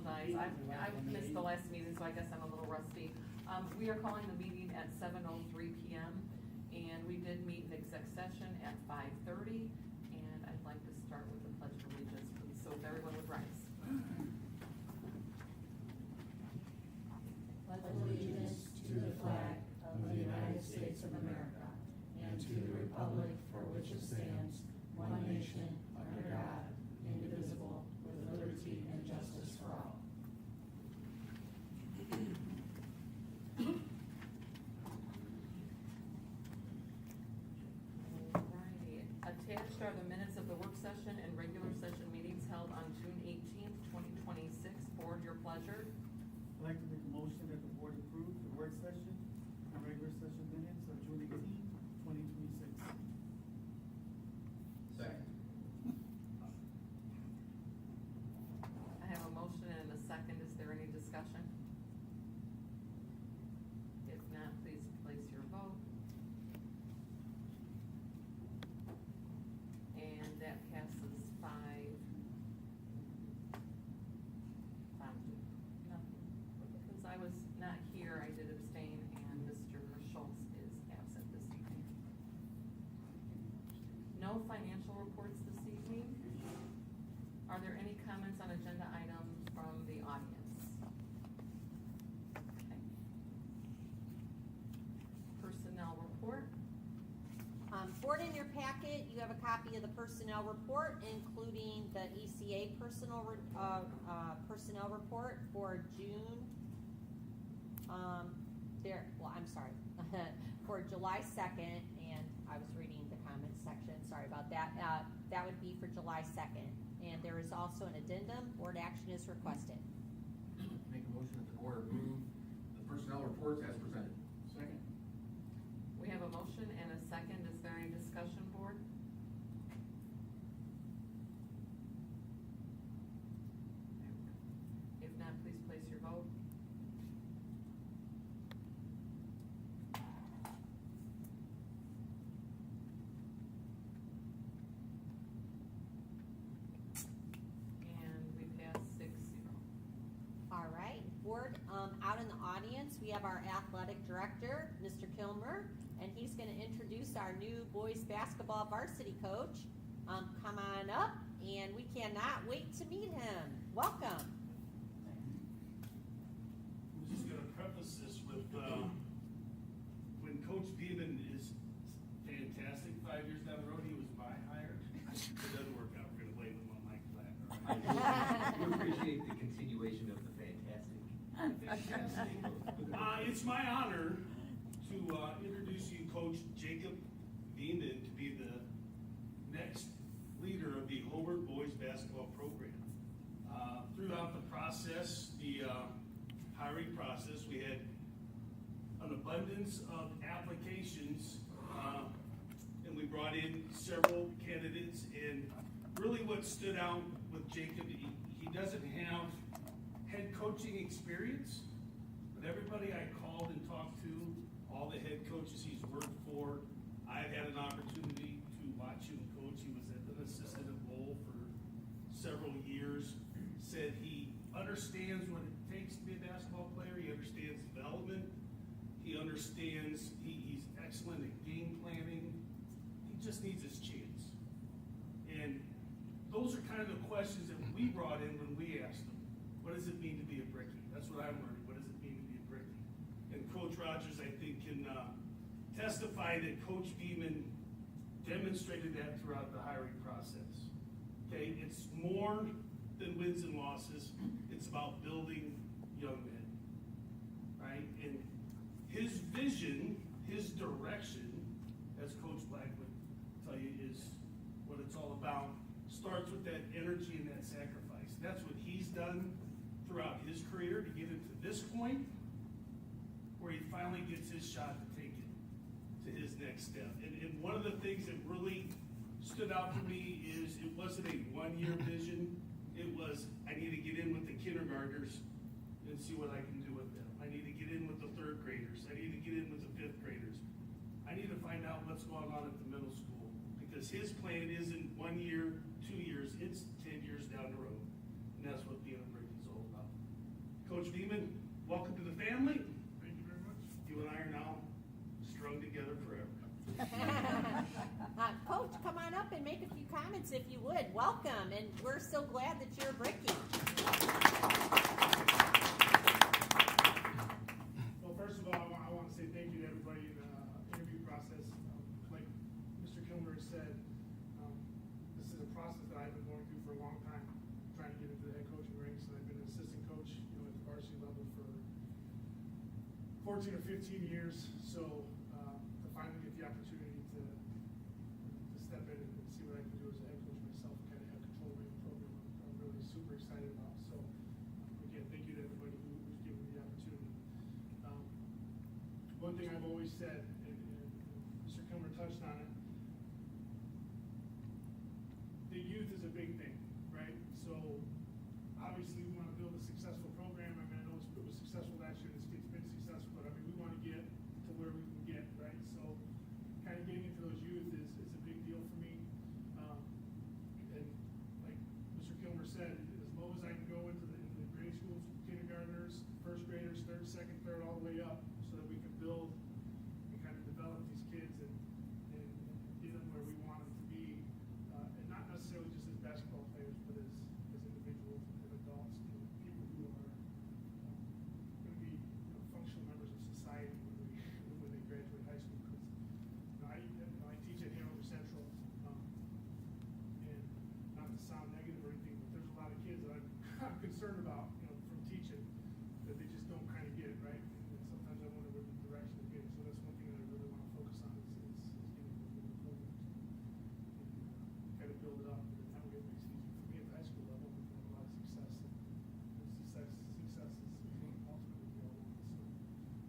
apologize. I've missed the last meeting, so I guess I'm a little rusty. We are calling the meeting at 7:03 PM, and we did meet in exec session at 5:30, and I'd like to start with the Pledge of Allegiance, please, so if everyone would rise. Pledge allegiance to the flag of the United States of America and to the republic for which it stands, one nation, under God, indivisible, with liberty and justice for all. Alrighty, attached are the minutes of the work session and regular session meetings held on June 18th, 2026. Board, your pleasure. I'd like to make a motion that the board approve the work session and regular session minutes of June 18th, 2026. Second. I have a motion and a second. Is there any discussion? If not, please place your vote. And that passes 5-2. Nothing. Because I was not here, I did abstain, and Mr. Schultz is absent this evening. No financial reports this evening. Are there any comments on agenda items from the audience? Okay. Personnel report. Board, in your packet, you have a copy of the personnel report, including the ECA personnel report for June. For July 2nd, and I was reading the comments section, sorry about that. That would be for July 2nd. And there is also an addendum, board action is requested. Make a motion that the board approve the personnel reports as presented. Second. We have a motion and a second. Is there any discussion, board? If not, please place your vote. And we pass 6-0. All right, board, out in the audience, we have our athletic director, Mr. Kilmer, and he's gonna introduce our new boys basketball varsity coach. Come on up, and we cannot wait to meet him. Welcome. I'm just gonna preface this with, when Coach Beeman is fantastic, 5 years down the road, he was my hire. It doesn't work out, we're gonna blame him on Mike Black, all right? We appreciate the continuation of the fantastic. It's my honor to, introduce you Coach Jacob Beeman to be the next leader of the Hobart boys basketball program. Throughout the process, the hiring process, we had an abundance of applications, and we brought in several candidates. And really what stood out with Jacob, he doesn't have head coaching experience, but everybody I called and talked to, all the head coaches he's worked for, I've had an opportunity to watch him coach. He was an assistant at Lowell for several years. Said he understands what it takes to be a basketball player. He understands development. He understands, he's excellent at game planning. He just needs his chance. And those are kind of the questions that we brought in when we asked him, what does it mean to be a Brickie? That's what I'm learning. What does it mean to be a Brickie? And Coach Rogers, I think, can testify that Coach Beeman demonstrated that throughout the hiring process. Okay, it's more than wins and losses. It's about building young men, right? And his vision, his direction, as Coach Black would tell you, is what it's all about. Starts with that energy and that sacrifice. That's what he's done throughout his career to get it to this point where he finally gets his shot to take it to his next step. And one of the things that really stood out for me is it wasn't a one-year vision. It was, I need to get in with the kindergartners and see what I can do with them. I need to get in with the third graders. I need to get in with the fifth graders. I need to find out what's going on at the middle school, because his plan isn't 1 year, 2 years, it's 10 years down the road. And that's what being a Brickie is all about. Coach Beeman, welcome to the family. Thank you very much. You and I are now strung together forever. Coach, come on up and make a few comments if you would. Welcome, and we're so glad that you're a Brickie. Well, first of all, I want to say thank you to everybody in the interview process. Like Mr. Kilmer said, this is a process that I've been going through for a long time, trying to get into the head coaching ranks, and I've been an assistant coach, at the varsity level for 14 or 15 years. So to finally get the opportunity to step in and see what I can do as a head coach myself, and kind of have control of the program, I'm really super excited about. So again, thank you to everybody who's given me the opportunity. One thing I've always said, and Mr. Kilmer touched on it, the youth is a big thing, right? So obviously we want to build a successful program. I mean, I know it was successful last year, it's been successful, but I mean, we want to get to where we can get, right? So kind of getting into those youth is a big deal for me. And like Mr. Kilmer said, as low as I can go into the grade schools, kindergartners, first graders, third, second, third, all the way up, so that we can build and kind of develop these kids and get them where we want them to be, and not necessarily just as basketball players, but as individuals and adults, people who are going to be functional members of society when they graduate high school. Because I teach at Hanover Central, and not to sound negative or anything, but there's a lot of kids that I'm concerned about, from teaching, that they just don't kind of get it, right? And sometimes I wonder what the direction they're getting. So that's one thing that I really want to focus on is getting those in the programs and kind of build it up. And that way it makes it easier for me at the high school level. We've had a lot of success, and success is ultimately the goal.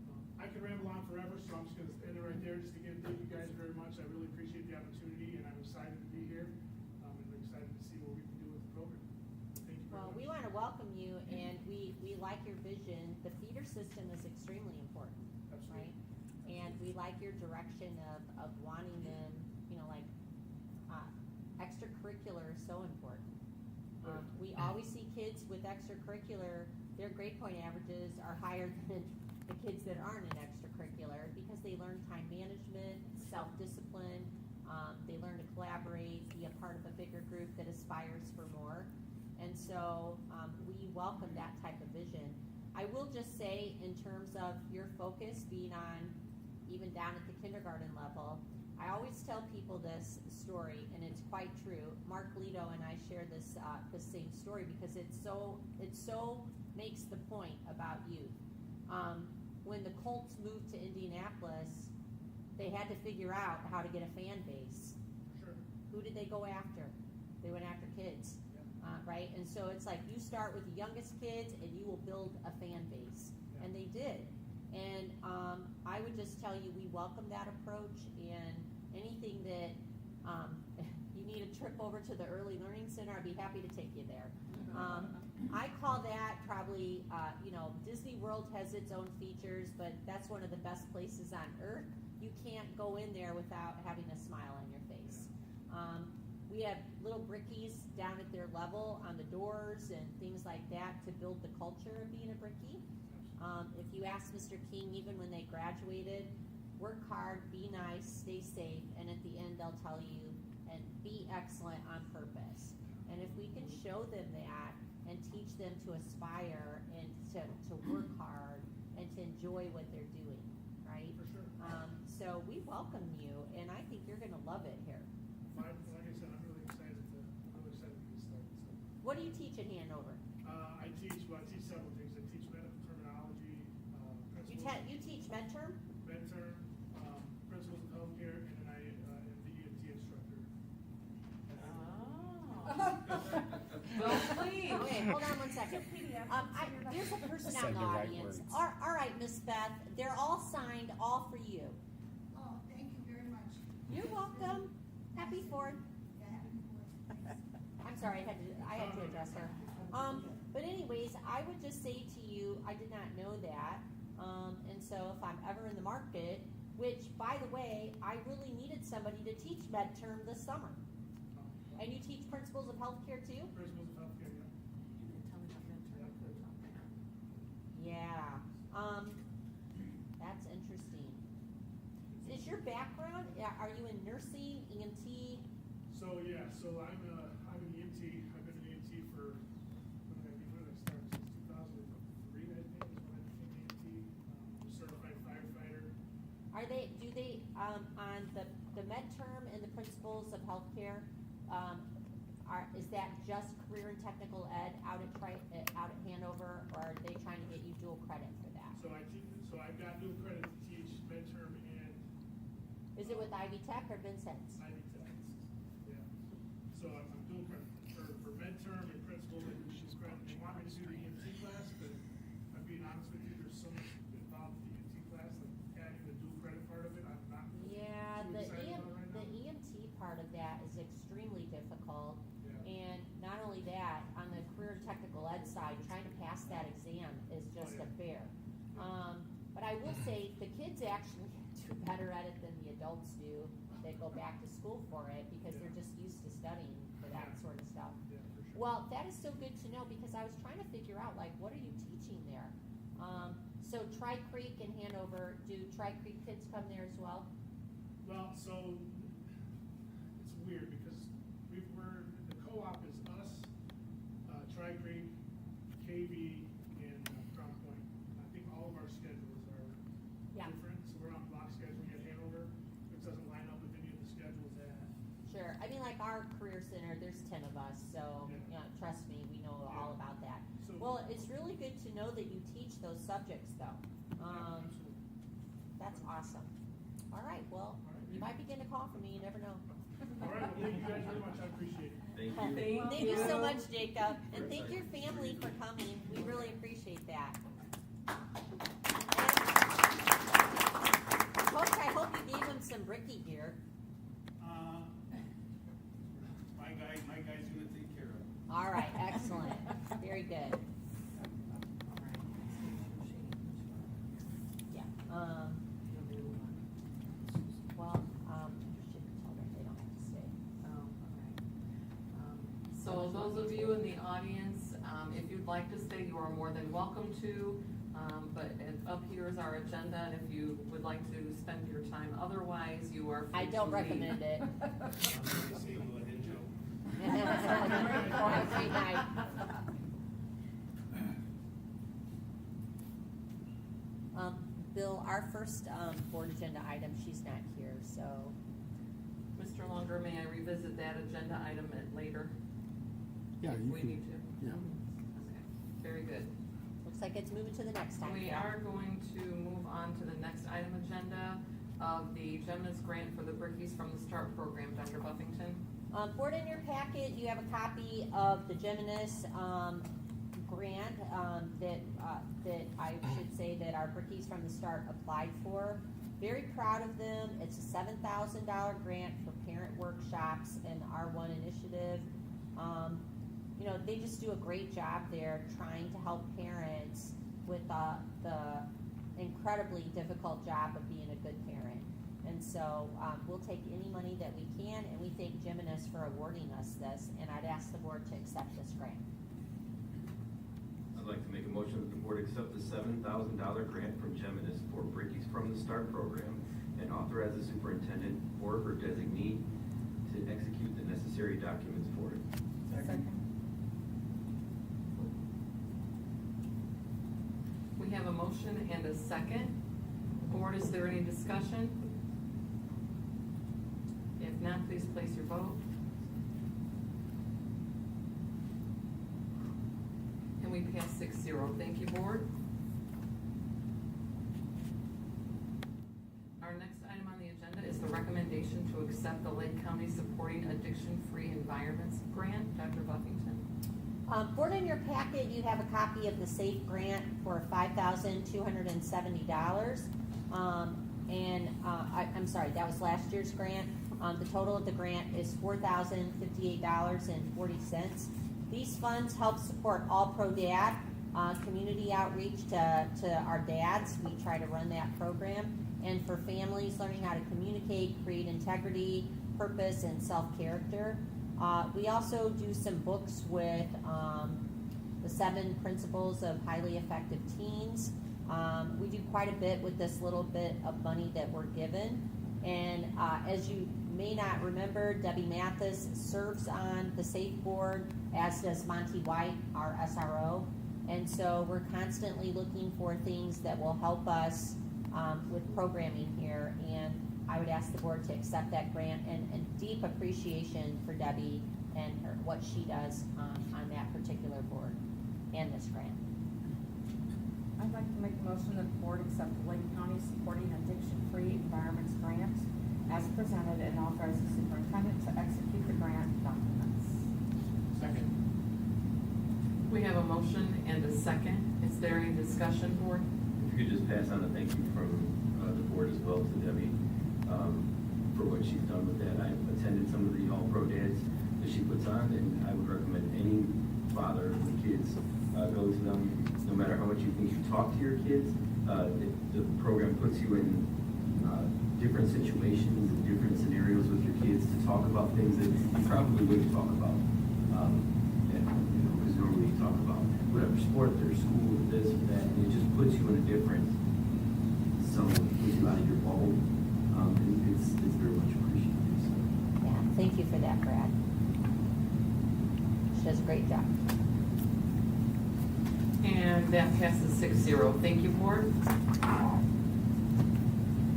So I could ramble on forever, so I'm just going to end it right there. Just again, thank you guys very much. I really appreciate the opportunity, and I'm excited to be here. And I'm excited to see what we can do with the program. Thank you very Well, much. we want to welcome you, and we like your vision. The feeder system is extremely important, Absolutely. right? And we like your direction of wanting them, extracurricular is so important. We always see kids with extracurricular, their grade point averages are higher than the kids that aren't in extracurricular because they learn time management, self-discipline, they learn to collaborate, be a part of a bigger group that aspires for more. And so we welcome that type of vision. I will just say, in terms of your focus being on even down at the kindergarten level, I always tell people this story, and it's quite true. Mark Lito and I share this same story because it so makes the point about youth. When the Colts moved to Indianapolis, they had to figure out how to get a fan base. Sure. Who did they go after? They went after kids. Right? And so it's like you start with the youngest kids and you will build a fan base. Yeah. And they did. And I would just tell you we welcome that approach, and anything that you need a trip over to the Early Learning Center, I'd be happy to take you there. I call that probably, Disney World has its own features, but that's one of the best places on earth. You can't go in there without having a smile on your face. We have little brickies down at their level on the doors and things like that to build the culture of being a brickie. If you ask Mr. King, even when they graduated, work hard, be nice, stay safe, and at the end they'll tell you, and be excellent on purpose. And if we can show them that and teach them to aspire and to work hard and to enjoy what they're doing, right? For sure. So we welcome you, and I think you're going to love it here. Like I said, I'm really excited to get started. So. What do you teach at Hanover? I teach several things. I teach medical terminology, principles, You teach med-term? med-term, principles of healthcare, and then I am the EMT instructor. Well, please. Okay, hold on one second. There's a person out in the audience. All right, Miss Beth, they're all signed, all for you. Oh, thank you very much. You're welcome. Happy 4th. Yeah, happy 4th. I'm sorry, I had to address her. But anyways, I would just say to you, I did not know that. And so if I'm ever in the market, which, by the way, I really needed somebody to teach med-term this summer. And you teach principles of healthcare too? Principles of healthcare, yeah. You can tell me about mentoring a coach on there. That's interesting. Is your background, are you in nursing, EMT? So, yeah, so I'm an EMT. I've been an EMT for, when did I start? Since 2003, I think, is when I became an EMT. I'm a certified firefighter. Do they, on the med term and the principles of healthcare, is that just career and technical ed out at Hanover, or are they trying to get you dual credit for that? So I've got dual credit to teach midterm and Is it with Ivy Tech or Vincent's? Ivy Tech. Yeah. So I'm dual credit for midterm and principal and she's credit. They want me to do the EMT class, but I'm being honest with you, there's so much involved with the EMT class, like adding the dual credit part of it, I'm not Yeah, too the excited about right now. EMT part of that is extremely difficult. Yeah. And not only that, on the career and technical ed side, trying to pass that exam is just a bear. But I will say, the kids actually do better at it than the adults do that go back to school for it, because they're just used to studying for that sort of stuff. Yeah, for sure. Well, that is so good to know, because I was trying to figure out, like, what are you teaching there? So Tri Creek and Hanover, do Tri Creek kids come there as well? Well, so it's weird because the co-op is us, Tri Creek, KV, and Crown Point. I think all of our schedules are different. So we're on block scheduling at Hanover, which doesn't line up with any of the schedules at. Sure. I mean, like our career center, there's 10 of us, so you know, trust me, we know all about that. So, Well, it's really good to know that you teach those subjects, though. absolutely. That's awesome. All right, well, All right. you might be getting a call from me, you never know. All right, well, thank you guys very much. I appreciate it. Thank you. Thank you so much, Jacob, and thank your family for coming. We really appreciate that. Coach, I hope you gave him some Bricky gear. My guy's gonna take care of it. All right, excellent. Very good. Yeah. Well, you should tell them they don't have to stay. So those of you in the audience, if you'd like to stay, you are more than welcome to. But up here is our agenda, and if you would like to spend your time otherwise, you are free I don't to leave. recommend it. I'm gonna say go ahead, Joe. Have a great night. Bill, our first board agenda item, she's not here, so. Mr. Longer, may I revisit that agenda item later? Yeah, If you we can- need to. yeah. Okay, very good. Looks like it's moving to the next time. We are going to move on to the next item agenda of the Gemini grant for the Brickies from the Start program. Dr. Buffington? Board, in your packet, you have a copy of the Geminis grant that I should say that our Brickies from the Start applied for. Very proud of them. It's a $7,000 grant for parent workshops and R1 initiative. You know, they just do a great job there trying to help parents with the incredibly difficult job of being a good parent. And so we'll take any money that we can, and we thank Geminis for awarding us this, and I'd ask the board to accept this grant. I'd like to make a motion that the board accept the $7,000 grant from Geminis for Brickies from the Start program and authorize the superintendent or her designee to execute the necessary documents for it. Second. We have a motion and a second. Board, is there any discussion? If not, please place your vote. And we pass 6-0. Thank you, board. Our next item on the agenda is the recommendation to accept the Lake County Supporting Addiction-Free Environments Grant. Dr. Buffington? Board, in your packet, you have a copy of the SAFE grant for $5,270. I'm sorry, that was last year's grant. The total of the grant is $4,058.40. These funds help support All Pro Dad, community outreach to our dads. We try to run that program. And for families learning how to communicate, create integrity, purpose, and self-character. We also do some books with the 7 principles of highly effective teens. We do quite a bit with this little bit of money that we're given. And as you may not remember, Debbie Mathis serves on the SAFE board, as does Monty White, our SRO. And so we're constantly looking for things that will help us with programming here. And I would ask the board to accept that grant, and deep appreciation for Debbie and what she does on that particular board and this grant. I'd like to make a motion that the board accept the Lake County Supporting Addiction-Free Environments Grant as presented and authorize the superintendent to execute the grant documents. Second. We have a motion and a second. Is there any discussion, board? If you could just pass on a thank you from the board as well to Debbie for what she's done with that. I've attended some of the All-Pro Dads that she puts on, and I would recommend any father with kids go to them. No matter how much you think you talk to your kids, the program puts you in different situations and different scenarios with your kids to talk about things that you probably wouldn't talk about. Because normally you talk about whatever sport, their school, this or that, and it just puts you in a different zone, puts you out of your bubble. And it's very much appreciated. So. Yeah, thank you for that, Brad. She does a great job. And that passes 6-0. Thank you, board.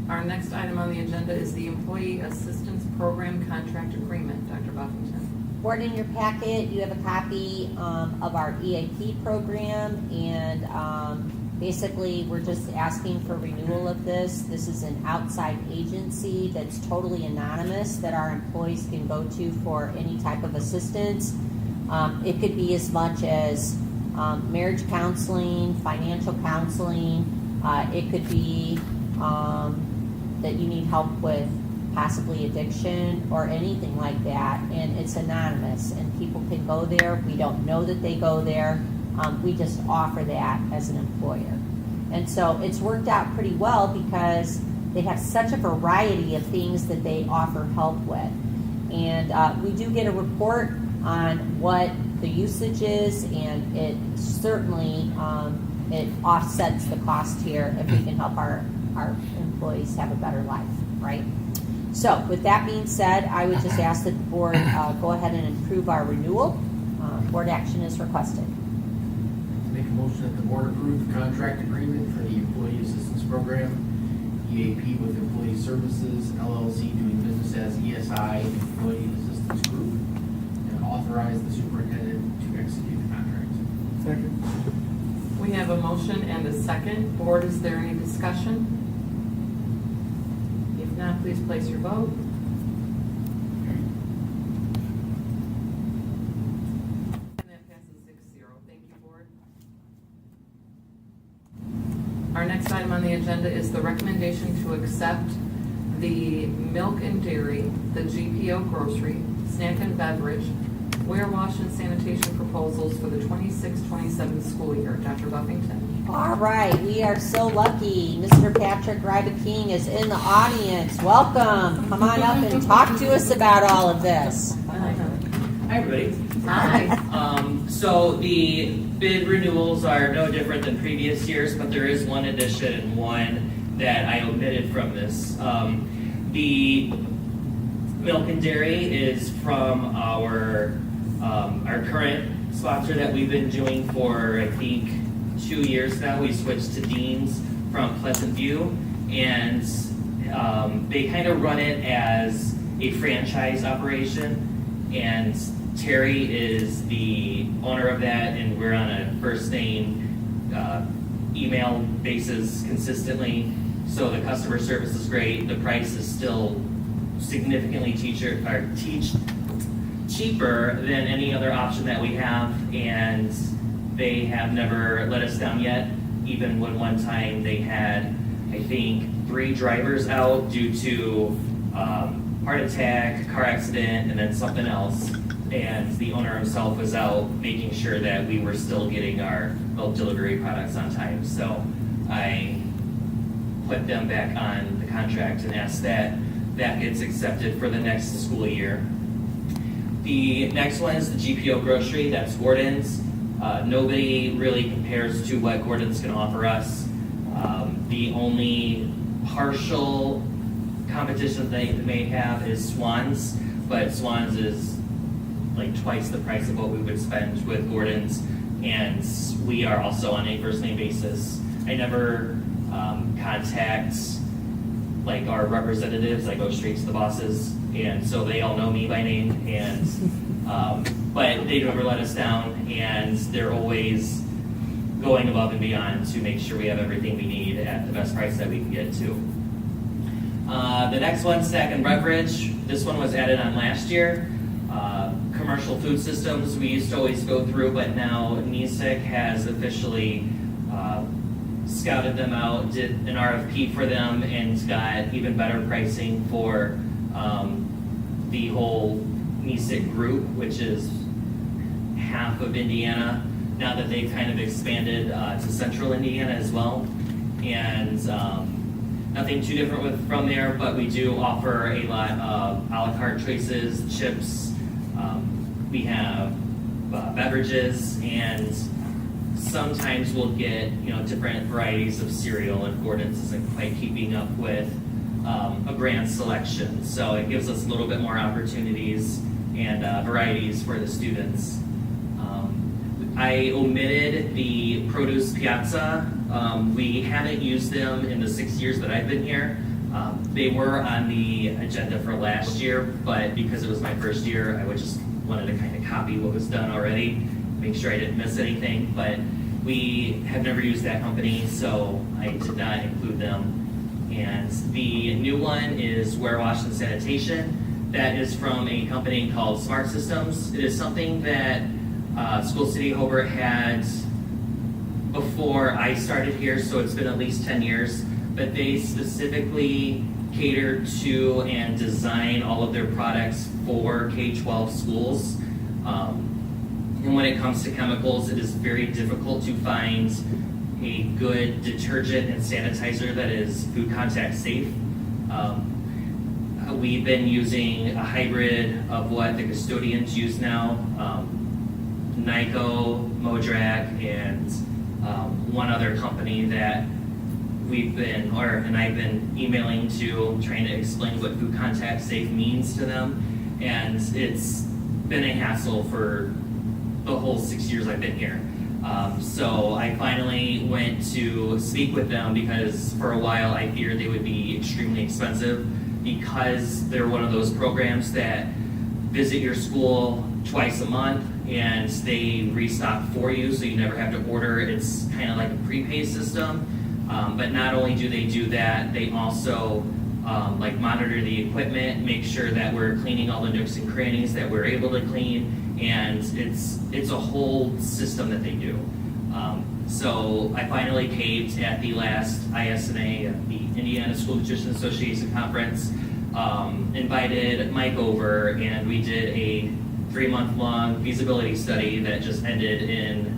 Our next item on the agenda is the Employee Assistance Program Contract Agreement. Dr. Buffington. Board, in your packet, you have a copy of our EAP program, and basically, we're just asking for renewal of this. This is an outside agency that's totally anonymous that our employees can go to for any type of assistance. It could be as much as marriage counseling, financial counseling. It could be that you need help with possibly addiction or anything like that, and it's anonymous, and people can go there. We don't know that they go there. We just offer that as an employer. And so it's worked out pretty well because they have such a variety of things that they offer help with. And we do get a report on what the usage is, and it certainly it offsets the cost here if we can help our employees have a better life, right? So with that being said, I would just ask that the board go ahead and approve our renewal. Board action is requested. Make a motion that the board approve the contract agreement for the Employee Assistance Program, EAP with Employee Services, LLC doing business as ESI Employee Assistance Group, and authorize the superintendent to execute the contract. Second. We have a motion and a second. Board, is there any discussion? If not, please place your vote. And that passes 6-0. Thank you, board. Our next item on the agenda is the recommendation to accept the milk and dairy, the GPO grocery, snack and beverage, warewash and sanitation proposals for the 26-27 school year. Dr. Buffington. All right, we are so lucky. Mr. Patrick Ryba-King is in the audience. Welcome. Come on up and talk to us about all of this. Hi, everybody. Hi. So the bid renewals are no different than previous years, but there is one addition and one that I omitted from this. The milk and dairy is from our current sponsor that we've been doing for, I think, 2 years now. We switched to Dean's from Pleasant View, and they kind of run it as a franchise operation, and Terry is the owner of that, and we're on a first name email basis consistently, so the customer service is great. The price is still significantly cheaper than any other option that we have, and they have never let us down yet, even when one time they had, I think, 3 drivers out due to heart attack, car accident, and then something else. And the owner himself was out making sure that we were still getting our milk delivery products on time. So I put them back on the contract and asked that that gets accepted for the next school year. The next one is the GPO grocery. That's Gordon's. Nobody really compares to what Gordon's going to offer us. The only partial competition they may have is Swans, but Swans is like twice the price of what we would spend with Gordon's, and we are also on a first name basis. I never contact like our representatives. I go straight to the bosses, and so they all know me by name, and but they never let us down, and they're always going above and beyond to make sure we have everything we need at the best price that we can get to. The next one, Snack and Beverage. This one was added on last year. Commercial food systems we used to always go through, but now NESIC has officially scouted them out, did an RFP for them, and got even better pricing for the whole NESIC group, which is half of Indiana, now that they've kind of expanded to central Indiana as well. And nothing too different from there, but we do offer a lot of a la carte choices, chips, we have beverages, and sometimes we'll get, different varieties of cereal if Gordon's isn't quite keeping up with a grand selection. So it gives us a little bit more opportunities and varieties for the students. I omitted the Produce Piazza. We haven't used them in the 6 years that I've been here. They were on the agenda for last year, but because it was my first year, I just wanted to kind of copy what was done already, make sure I didn't miss anything. But we have never used that company, so I did not include them. And the new one is Warewash and Sanitation. That is from a company called Smart Systems. It is something that School City Hobart had before I started here, so it's been at least 10 years. But they specifically cater to and design all of their products for K-12 schools. And when it comes to chemicals, it is very difficult to find a good detergent and sanitizer that is food contact safe. We've been using a hybrid of what the custodians use now, Nyko, Modrak, and one other company that I've been emailing to, trying to explain what food contact safe means to them, and it's been a hassle for the whole 6 years I've been here. So I finally went to speak with them because for a while I feared they would be extremely expensive, because they're one of those programs that visit your school twice a month and they restock for you, so you never have to order. It's kind of like a prepay system. But not only do they do that, they also like monitor the equipment, make sure that we're cleaning all the nooks and crannies that we're able to clean, and it's a whole system that they do. So I finally caved at the last ISNA, the Indiana School Nutrition Association Conference, invited Mike over, and we did a 3-month-long feasibility study that just ended in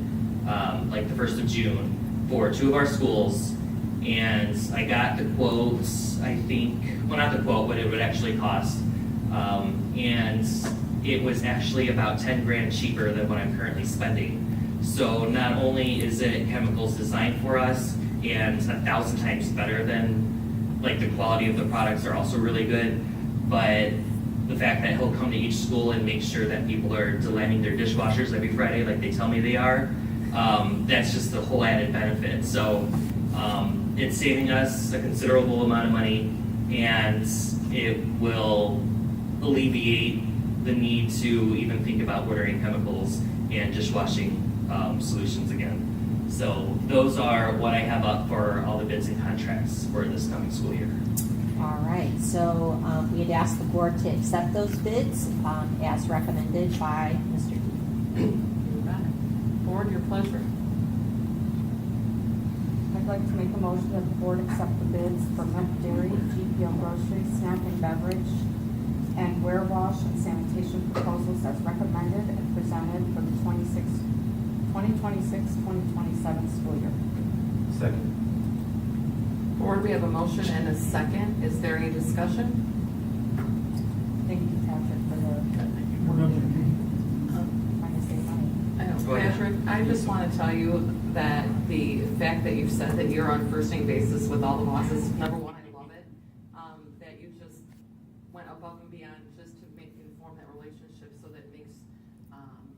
like the 1st of June for 2 of our schools. And I got the quotes, I think, well, not the quote, but it would actually cost. And it was actually about 10 grand cheaper than what I'm currently spending. So not only is it chemicals designed for us and 1,000 times better than, like, the quality of the products are also really good, but the fact that he'll come to each school and make sure that people are delining their dishwashers every Friday like they tell me they are, that's just the whole added benefit. So it's saving us a considerable amount of money, and it will alleviate the need to even think about ordering chemicals and dishwashing solutions again. So those are what I have up for all the bids and contracts for this coming school year. All right, so we had asked the board to accept those bids as recommended by Mr. D. Board, your pleasure. I'd like to make a motion that the board accept the bids for Milk Dairy, GPO Grocery, Snack and Beverage, and Warewash and Sanitation proposals as recommended and presented for the 2026-2027 school year. Second. Board, we have a motion and a second. Is there any discussion? Thank you, Patrick, for the trying to save money. I know, Oh, yeah. Patrick, I just want to tell you, that the fact that you've said that you're on first name basis with all the bosses, number one, I love it. That you just went above and beyond just to inform that relationship so that it makes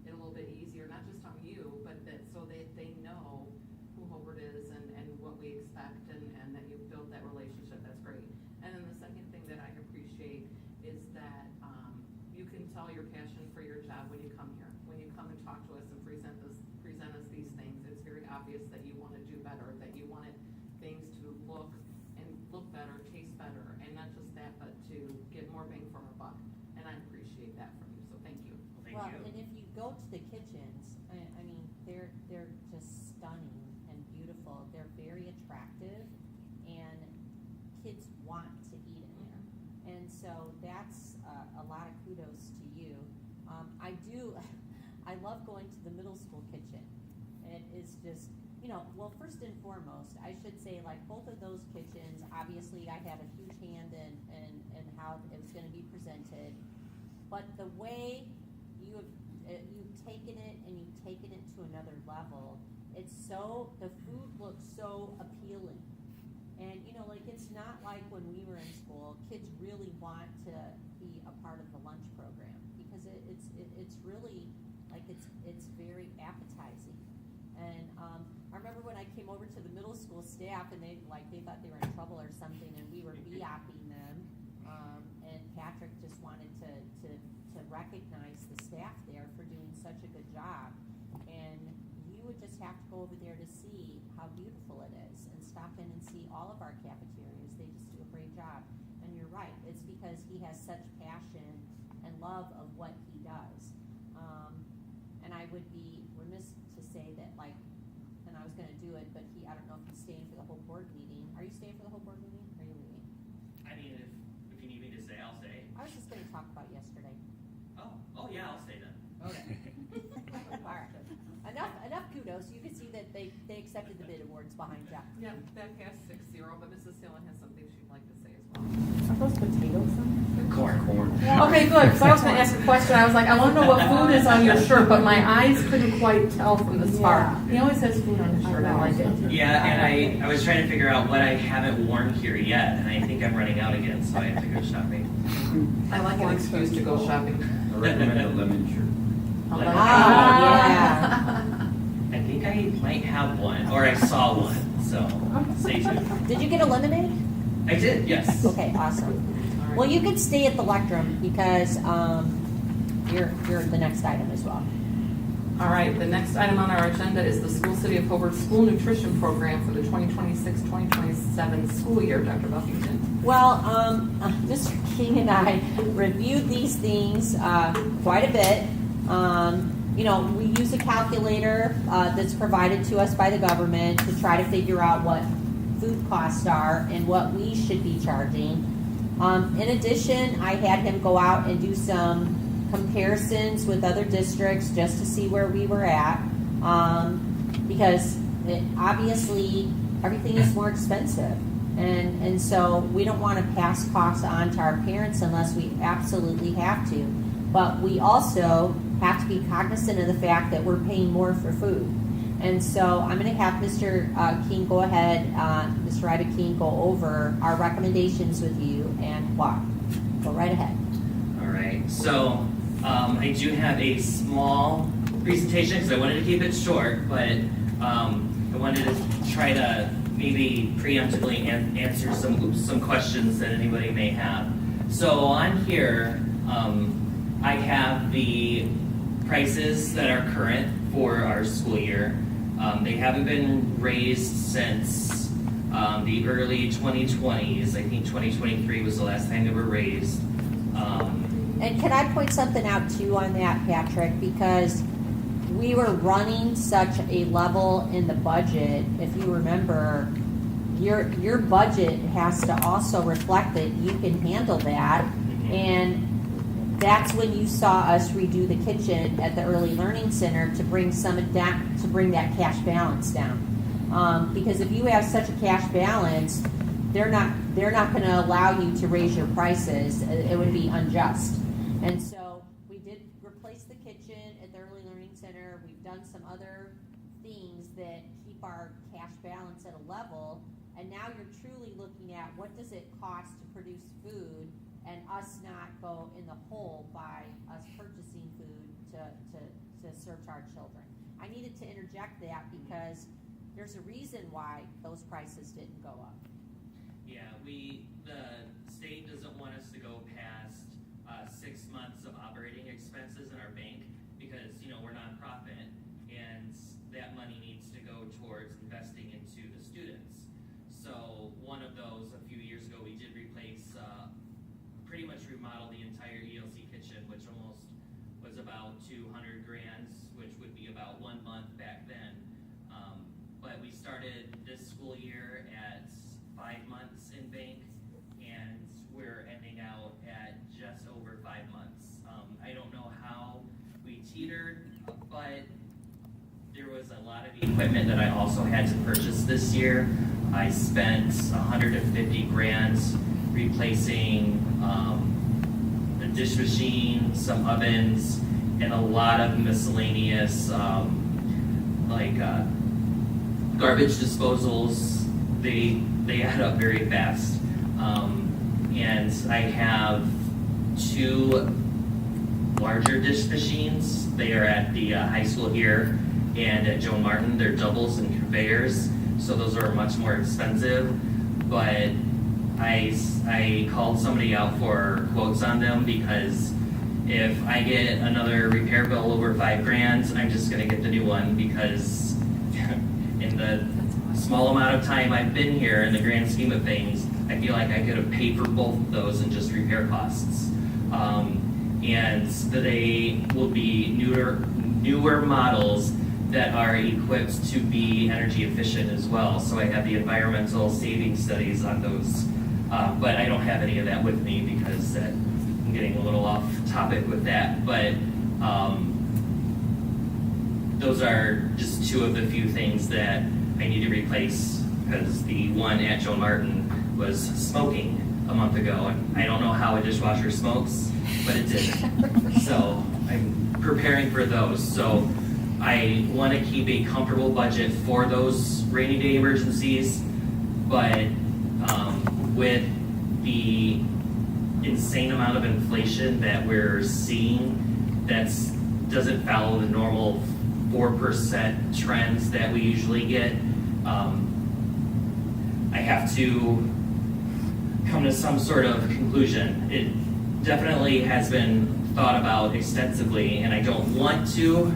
it a little bit easier, not just on you, but that so they know who Hobart is and what we expect and that you've built that relationship. That's great. And then the second thing that I appreciate is that you can tell your passion for your job when you come here. When you come and talk to us and present us these things, it's very obvious that you want to do better, that you wanted things to look better, taste better, and not just that, but to get more bang for our buck. And I appreciate that from you, so thank you. Thank Well, you. and if you go to the kitchens, I mean, they're just stunning and beautiful. They're very attractive, and kids want to eat in there. And so that's a lot of kudos to you. I love going to the middle school kitchen. It is just, well, first and foremost, I should say, like, both of those kitchens, obviously I had a huge hand in how it was gonna be presented. But the way you've taken it and you've taken it to another level, the food looks so appealing. And, like, it's not like when we were in school, kids really want to be a part of the lunch program because it's really, like, it's very appetizing. And I remember when I came over to the middle school staff and they thought they were in trouble or something and we were BOPing them. And Patrick just wanted to recognize the staff there for doing such a good job. And you would just have to go over there to see how beautiful it is and stop in and see all of our cafeterias. They just do a great job. And you're right, it's because he has such passion and love of what he does. And I would be remiss to say that, like, and I was gonna do it, but I don't know if he's staying for the whole board meeting. Are you staying for the whole board meeting, or are you leaving? I mean, if you need me to stay, I'll stay. I was just gonna talk about yesterday. Oh yeah, I'll stay then. Okay. All right. Enough kudos. You can see that they accepted the bid awards behind Jeff. Yeah, that passed 6-0, but Mrs. Hillin has something she'd like to say as well. Are those potatoes on? Corn. Okay, good, so I was gonna ask a question, I was like, I wanna know what food is on your shirt, but my eyes couldn't quite tell from this far. Yeah. He always has food on his shirt, I like it. Yeah, and I was trying to figure out what I haven't worn here yet, and I think I'm running out again, so I have to go shopping. I like an excuse to go shopping. I recommend a lemon shirt. yeah. I think I might have one, or I saw one, so stay tuned. Did you get a lemonade? I did, yes. Okay, awesome. Well, you could stay at the lectrum because you're the next item as well. All right, the next item on our agenda is the School City of Hobart School Nutrition Program for the 2026-2027 school year. Dr. Buffington. Well, Mr. King and I reviewed these things quite a bit. We use a calculator that's provided to us by the government to try to figure out what food costs are and what we should be charging. In addition, I had him go out and do some comparisons with other districts just to see where we were at, because obviously everything is more expensive. And so we don't want to pass costs on to our parents unless we absolutely have to. But we also have to be cognizant of the fact that we're paying more for food. And so I'm going to have Mr. King go ahead, Mr. Ida King, go over our recommendations with you and why. Go right ahead. All right, so I do have a small presentation because I wanted to keep it short, but I wanted to try to maybe preemptively answer some questions that anybody may have. So on here, I have the prices that are current for our school year. They haven't been raised since the early 2020s. I think 2023 was the last time they were raised. And can I point something out too on that, Patrick? Because we were running such a level in the budget. If you remember, your budget has to also reflect that you can handle that. And that's when you saw us redo the kitchen at the Early Learning Center to bring that cash balance down. Because if you have such a cash balance, they're not going to allow you to raise your prices. It would be unjust. And so we did replace the kitchen at the Early Learning Center. We've done some other things that keep our cash balance at a level, and now you're truly looking at what does it cost to produce food, and us not go in the hole by us purchasing food to serve to our children. I needed to interject that because there's a reason why those prices didn't go up. Yeah, the state doesn't want us to go past 6 months of operating expenses in our bank because, we're nonprofit, and that money needs to go towards investing into the students. So one of those, a few years ago, we did replace, pretty much remodel the entire ELC kitchen, which almost was about $200,000, which would be about 1 month back then. But we started this school year at 5 months in bank, and we're ending out at just over 5 months. I don't know how we teetered, but there was a lot of equipment that I also had to purchase this year. I spent $150,000 replacing a dish machine, some ovens, and a lot of miscellaneous garbage disposals. They add up very fast. And I have 2 larger dish machines. They are at the high school here and at Joan Martin. They're doubles and conveyors, so those are much more expensive. But I called somebody out for quotes on them because if I get another repair bill over $5,000, I'm just gonna get the new one because in the small amount of time I've been here, in the grand scheme of things, I feel like I could have paid for both of those in just repair costs. And they will be newer models that are equipped to be energy efficient as well. So I have the environmental saving studies on those, but I don't have any of that with me because I'm getting a little off topic with that. But those are just 2 of the few things that I need to replace because the one at Joan Martin was smoking a month ago, and I don't know how a dishwasher smokes, but it did. So I'm preparing for those. So I want to keep a comfortable budget for those rainy day emergencies, but with the insane amount of inflation that we're seeing, that doesn't follow the normal 4% trends that we usually get. I have to come to some sort of conclusion. It definitely has been thought about extensively, and I don't want to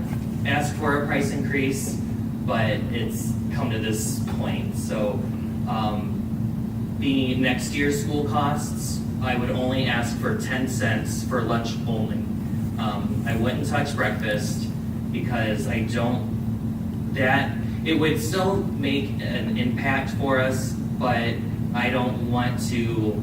ask for a price increase, but it's come to this point. So the next year's school costs, I would only ask for 10 cents for lunch only. I wouldn't touch breakfast because I don't, it would still make an impact for us, but I don't want to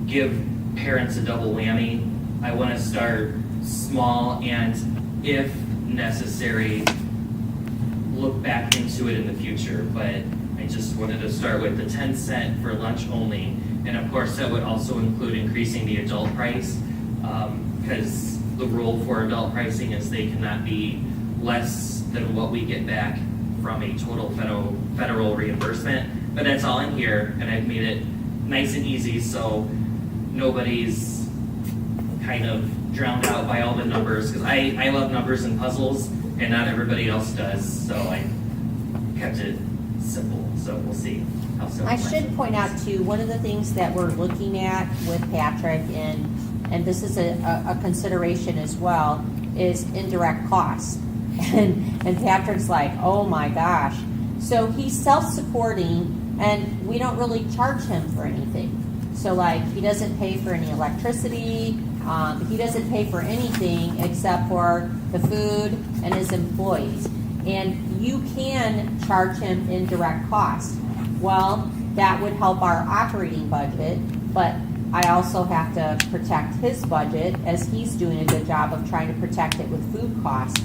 give parents a double whammy. I want to start small and, if necessary, look back into it in the future. But I just wanted to start with the 10 cent for lunch only. And of course, that would also include increasing the adult price, because the rule for adult pricing is they cannot be less than what we get back from a total federal reimbursement. But that's all in here, and I've made it nice and easy so nobody's kind of drowned out by all the numbers, because I love numbers and puzzles, and not everybody else does, so I kept it simple. So we'll see how simple. I should point out too, one of the things that we're looking at with Patrick, and this is a consideration as well, is indirect costs. And Patrick's like, oh my gosh. So he's self-supporting, and we don't really charge him for anything. So like, he doesn't pay for any electricity, he doesn't pay for anything except for the food and his employees. And you can charge him indirect costs. Well, that would help our operating budget, but I also have to protect his budget, as he's doing a good job of trying to protect it with food costs.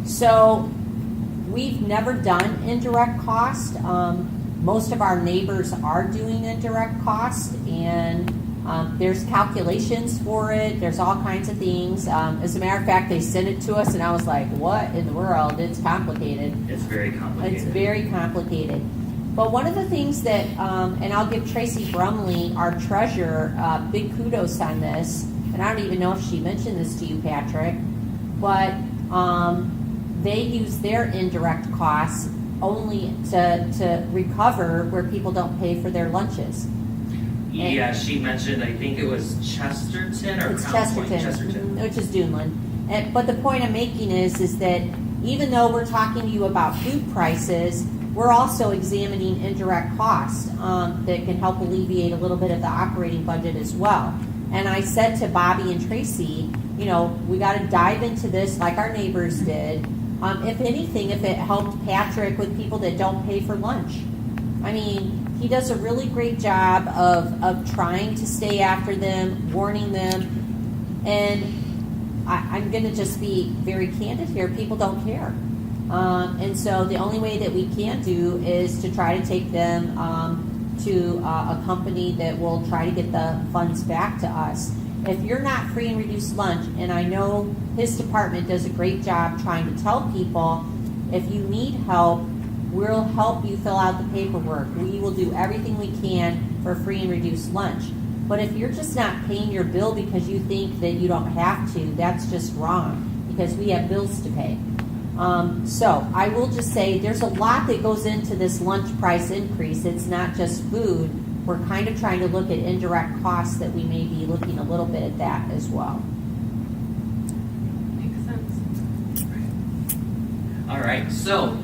So we've never done indirect cost. Most of our neighbors are doing indirect cost, and There's calculations for it, there's all kinds of things. As a matter of fact, they sent it to us and I was like, what in the world? It's complicated. It's very complicated. It's very complicated. But one of the things that, and I'll give Tracy Brumley, our treasurer, big kudos on this, and I don't even know if she mentioned this to you, Patrick, but they use their indirect costs only to recover where people don't pay for their lunches. Yeah, she mentioned, I think it was Chesterton or It's Crown Point? Chesterton, which is Duneland. But the point I'm making is that even though we're talking to you about food prices, we're also examining indirect costs that can help alleviate a little bit of the operating budget as well. And I said to Bobby and Tracy, you know, we got to dive into this like our neighbors did. If anything, if it helped Patrick with people that don't pay for lunch. I mean, he does a really great job of trying to stay after them, warning them, and I'm going to just be very candid here. People don't care. And so the only way that we can do is to try to take them to a company that will try to get the funds back to us. If you're not free and reduced lunch, and I know his department does a great job trying to tell people, if you need help, we'll help you fill out the paperwork. We will do everything we can for free and reduced lunch. But if you're just not paying your bill because you think that you don't have to, that's just wrong, because we have bills to pay. So I will just say there's a lot that goes into this lunch price increase. It's not just food. We're kind of trying to look at indirect costs that we may be looking a little bit at that as well. Makes sense. All right, so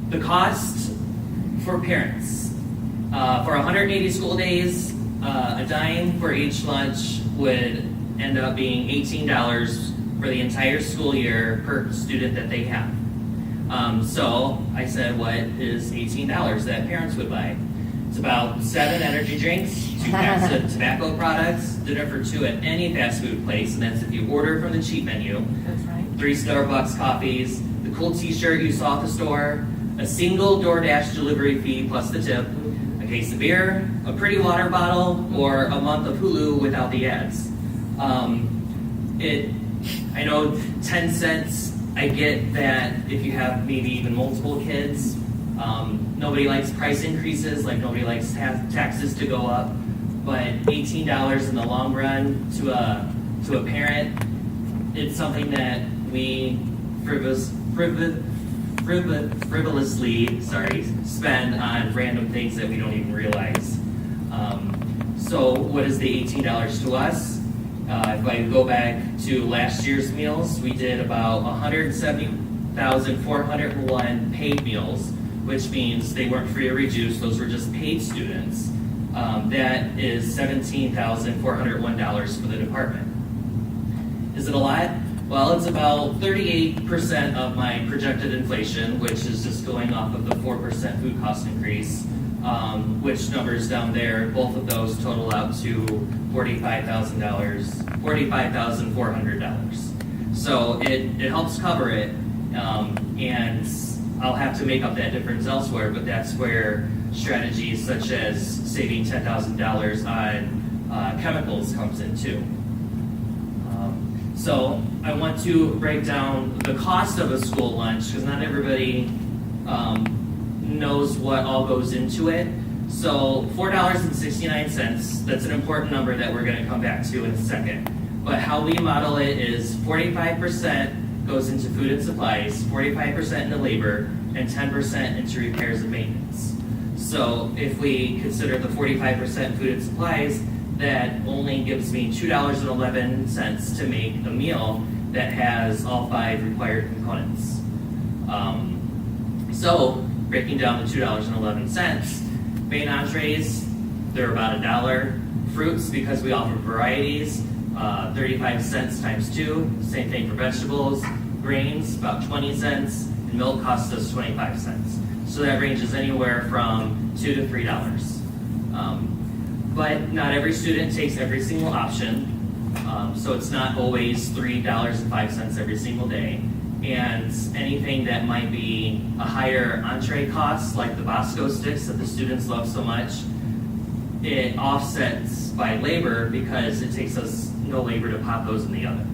the cost for parents, for 180 school days, a dime for each lunch would end up being $18 for the entire school year per student that they have. So I said, what is $18 that parents would buy? It's about 7 energy drinks, 2 packs of tobacco products, dinner for 2 at any fast food place, and that's if you order from the cheap menu. That's right. 3 Starbucks coffees, the cool t-shirt you saw at the store, a single DoorDash delivery fee plus the tip, a case of beer, a pretty water bottle, or a month of Hulu without the ads. I know 10 cents, I get that if you have maybe even multiple kids, nobody likes price increases, like nobody likes taxes to go up, but $18 in the long run to a parent, it's something that we frivolously spend on random things that we don't even realize. So what is the $18 to us? If I go back to last year's meals, we did about 170,401 paid meals, which means they weren't free or reduced, those were just paid students. That is $17,401 for the department. Is it a lot? Well, it's about 38% of my projected inflation, which is just going off of the 4% food cost increase, which numbers down there, both of those total out to $45,400. So it helps cover it, and I'll have to make up that difference elsewhere, but that's where strategies such as saving $10,000 on chemicals comes in too. So I want to break down the cost of a school lunch, because not everybody knows what all goes into it. So $4.69, that's an important number that we're going to come back to in a second. But how we model it is 45% goes into food and supplies, 45% into labor, and 10% into repairs and maintenance. So if we consider the 45% food and supplies, that only gives me $2.11 to make a meal that has all 5 required components. So breaking down the $2.11, main entrees, they're about $1. Fruits, because we offer varieties, 35 cents times 2. Same thing for vegetables. Grains, about 20 cents. And milk costs us 25 cents. So that ranges anywhere from $2 to $3. But not every student takes every single option. So it's not always $3.05 every single day. And anything that might be a higher entree cost, like the Bosco sticks that the students love so much, it offsets by labor because it takes us no labor to pop those in the oven.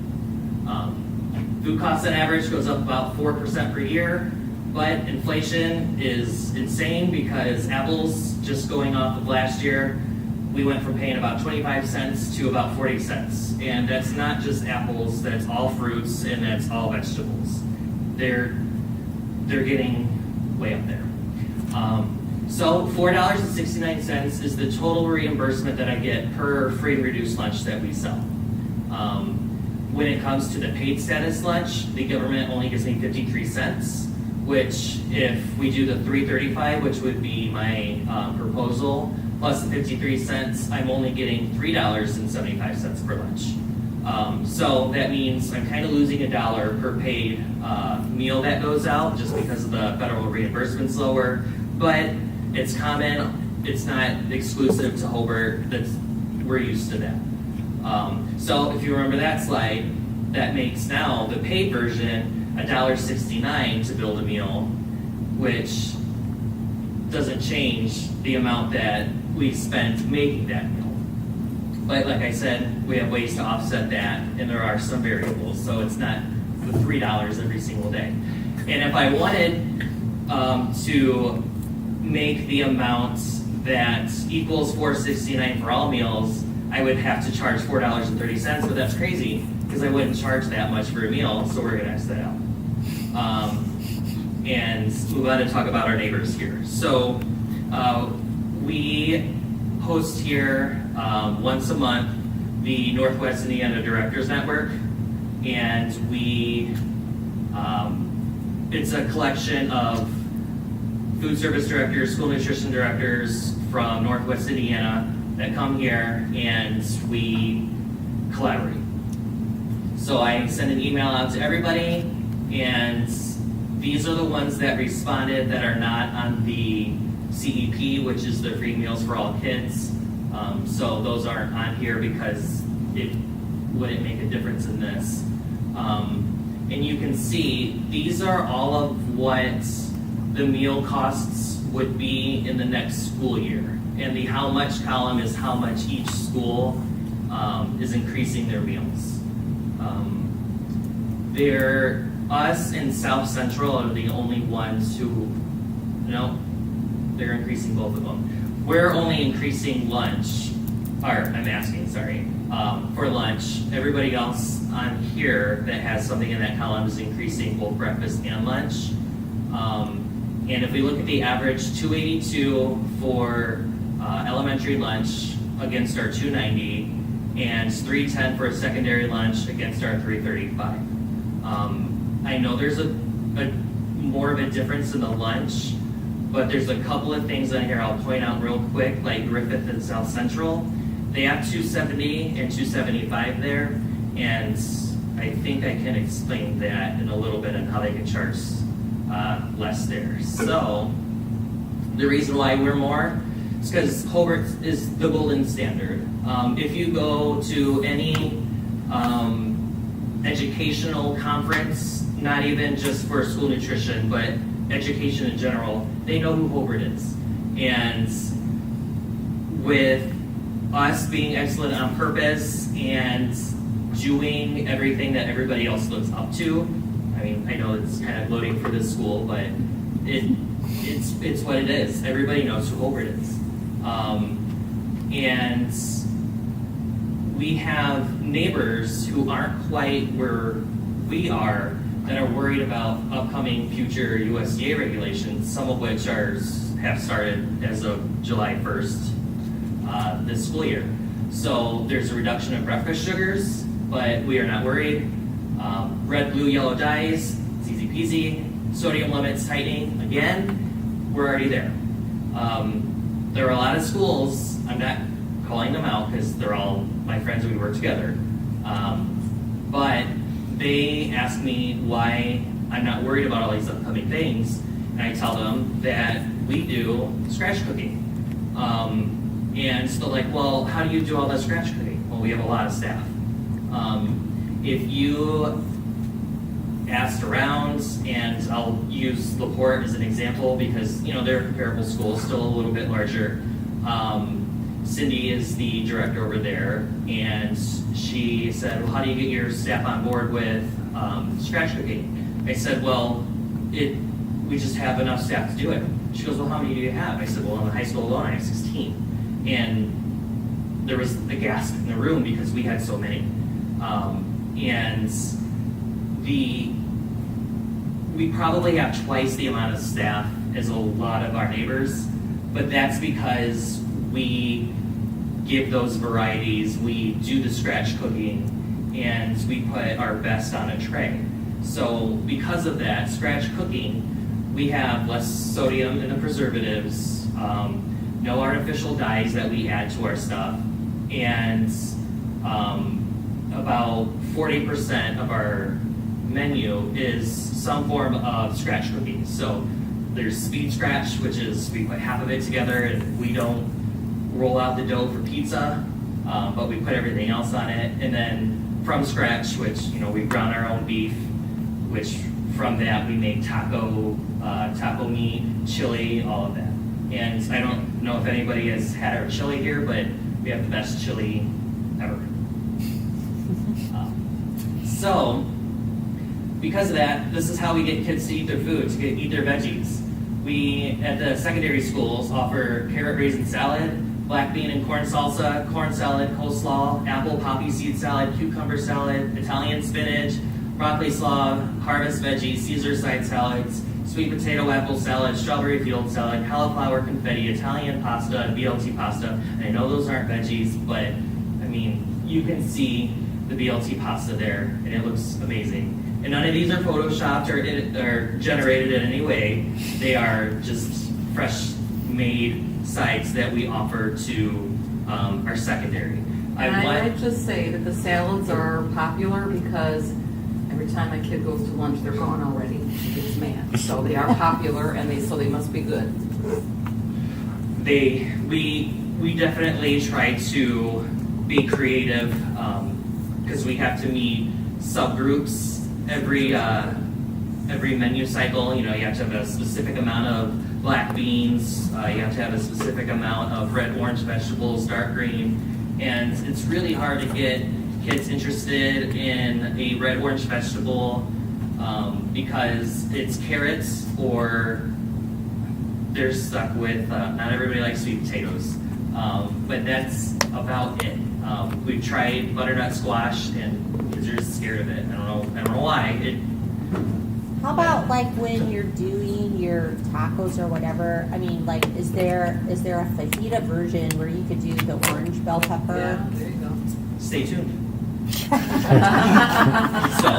Food costs on average goes up about 4% per year, but inflation is insane because apples, just going off of last year, we went from paying about 25 cents to about 40 cents. And that's not just apples, that's all fruits, and that's all vegetables. They're getting way up there. So $4.69 is the total reimbursement that I get per free and reduced lunch that we sell. When it comes to the paid status lunch, the government only gives me 53 cents, which if we do the $3.35, which would be my proposal, plus the 53 cents, I'm only getting $3.75 per lunch. So that means I'm kind of losing $1 per paid meal that goes out just because of the federal reimbursement's lower, but it's common, it's not exclusive to Hobart, we're used to that. So if you remember that slide, that makes now the paid version $1.69 to build a meal, which doesn't change the amount that we spent making that meal. But like I said, we have ways to offset that, and there are some variables, so it's not the $3 every single day. And if I wanted to make the amount that equals $4.69 for all meals, I would have to charge $4.30, but that's crazy because I wouldn't charge that much for a meal, so we're gonna X that out. And move on to talk about our neighbors here. So we host here once a month the Northwest Indiana Directors Network, and it's a collection of food service directors, school nutrition directors from Northwest Indiana that come here and we collaborate. So I send an email out to everybody, and these are the ones that responded that are not on the CEP, which is the Free Meals for All Kids. So those aren't on here because it wouldn't make a difference in this. And you can see these are all of what the meal costs would be in the next school year. And the how much column is how much each school is increasing their meals. Us and South Central are the only ones who, they're increasing both of them. We're only increasing lunch, for lunch. Everybody else on here that has something in that column is increasing both breakfast and lunch. And if we look at the average, $2.82 for elementary lunch against our $2.90, and $3.10 for a secondary lunch against our $3.35. I know there's a more of a difference in the lunch, but there's a couple of things on here I'll point out real quick, like Griffith and South Central. They have $2.70 and $2.75 there, and I think I can explain that in a little bit and how they can charge less there. So the reason why we're more is because Hobart is the golden standard. If you go to any educational conference, not even just for school nutrition, but education in general, they know who Hobart is. And with us being excellent on purpose and doing everything that everybody else looks up to, I mean, I know it's kind of gloating for this school, but it's what it is. Everybody knows who Hobart is. And we have neighbors who aren't quite where we are that are worried about upcoming future USDA regulations, some of which have started as of July 1st this school year. So there's a reduction in breakfast sugars, but we are not worried. Red, blue, yellow dyes, it's easy peasy. Sodium limits tightening, again, we're already there. There are a lot of schools, I'm not calling them out because they're all my friends and we work together, but they ask me why I'm not worried about all these upcoming things, and I tell them that we do scratch cooking. And so like, well, how do you do all that scratch cooking? Well, we have a lot of staff. If you asked around, and I'll use LaPorte as an example because, they're a comparable school, still a little bit larger. Cindy is the director over there, and she said, well, how do you get your staff on board with scratch cooking? I said, well, we just have enough staff to do it. She goes, well, how many do you have? I said, well, in the high school alone, I have 16. And there was a gasp in the room because we had so many. And we probably have twice the amount of staff as a lot of our neighbors, but that's because we give those varieties, we do the scratch cooking, and we put our best on a tray. So because of that, scratch cooking, we have less sodium in the preservatives, no artificial dyes that we add to our stuff, and about 40% of our menu is some form of scratch cooking. So there's speed scratch, which is we put half of it together and we don't roll out the dough for pizza, but we put everything else on it. And then from scratch, which, we brown our own beef, which from that we make taco meat, chili, all of that. And I don't know if anybody has had our chili here, but we have the best chili ever. So, because of that, this is how we get kids to eat their food, to eat their veggies. We, at the secondary schools, offer carrot raisin salad, black bean and corn salsa, corn salad, coleslaw, apple poppy seed salad, cucumber salad, Italian spinach, broccoli slaw, harvest veggies, Caesar side salads, sweet potato apple salad, strawberry field salad, cauliflower confetti, Italian pasta, and BLT pasta. And I know those aren't veggies, but you can see the BLT pasta there, and it looks amazing. And none of these are photoshopped or generated in any way. They are just fresh made sides that we offer to our secondary. And I might just say that the salads are popular because every time my kid goes to lunch, they're gone already. It's mad. So they are popular, and so they must be good. We definitely try to be creative because we have to meet subgroups every menu cycle. You have to have a specific amount of black beans. You have to have a specific amount of red, orange vegetables, dark green, and it's really hard to get kids interested in a red, orange vegetable because it's carrots or they're stuck with. Not everybody likes sweet potatoes, but that's about it. We've tried butternut squash, and kids are just scared of it. I don't know why. How about when you're doing your tacos or whatever? Is there a fajita version where you could do the orange bell pepper? Yeah, there you go. Stay tuned. So,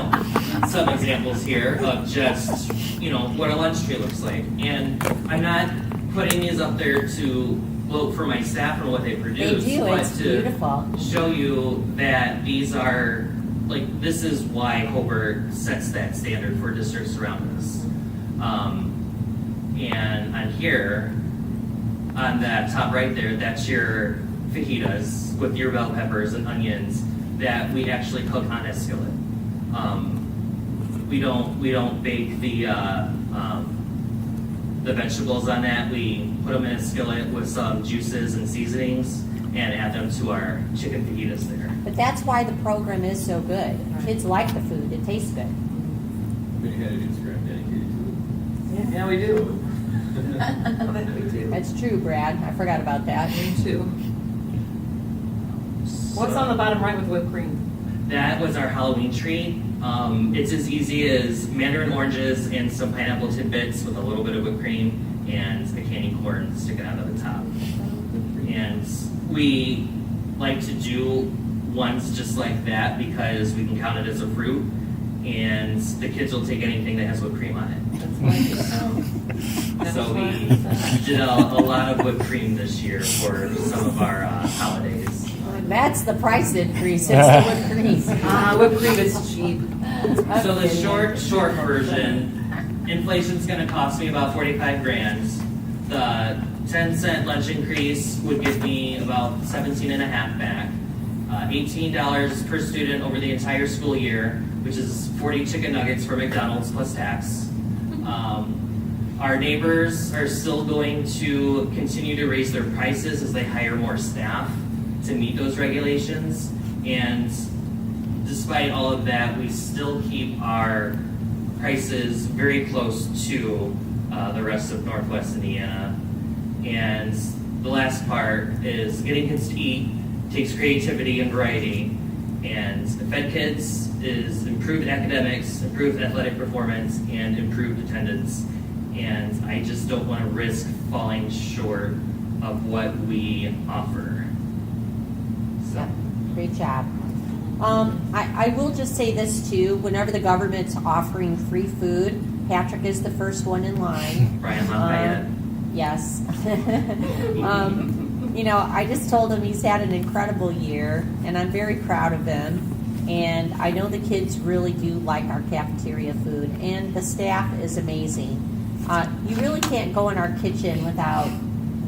some examples here of just what a lunch tray looks like, and I'm not putting these up there to gloat for my staff and what they produce, but it's to beautiful. show you that these are this is why Hobart sets that standard for districts around us. And on here, on that top right there, that's your fajitas with your bell peppers and onions that we actually cook on a skillet. We don't bake the vegetables on that. We put them in a skillet with some juices and seasonings and add them to our chicken fajitas there. But that's why the program is so good. Kids like the food. It tastes good. But you had an Instagram dedicated to it. Yeah, we do. We do. That's true, Brad. I forgot about that. Me too. What's on the bottom right with whipped cream? That was our Halloween treat. It's as easy as mandarin oranges and some pineapple tidbits with a little bit of whipped cream and a candy corn sticking out of the top. And we like to do ones just like that because we can count it as a fruit, and the kids will take anything that has whipped cream on it. So we did a lot of whipped cream this year for some of our holidays. That's the price increase. It's the whipped cream. Whipped cream is cheap. So the short version, inflation's gonna cost me about 45 grand. The 10-cent lunch increase would give me about 17 and a half back. $18 per student over the entire school year, which is 40 chicken nuggets for McDonald's plus tax. Our neighbors are still going to continue to raise their prices as they hire more staff to meet those regulations. And despite all of that, we still keep our prices very close to the rest of Northwest Indiana. And the last part is getting kids to eat takes creativity and variety. And Fed Kids is improved academics, improved athletic performance, and improved attendance. And I just don't want to risk falling short of what we offer. So. Yep, great job. I will just say this too, whenever the government's offering free food, Patrick is the first one in line. Brian Lafayette. Yes. I just told him he's had an incredible year, and I'm very proud of him. And I know the kids really do like our cafeteria food, and the staff is amazing. You really can't go in our kitchen without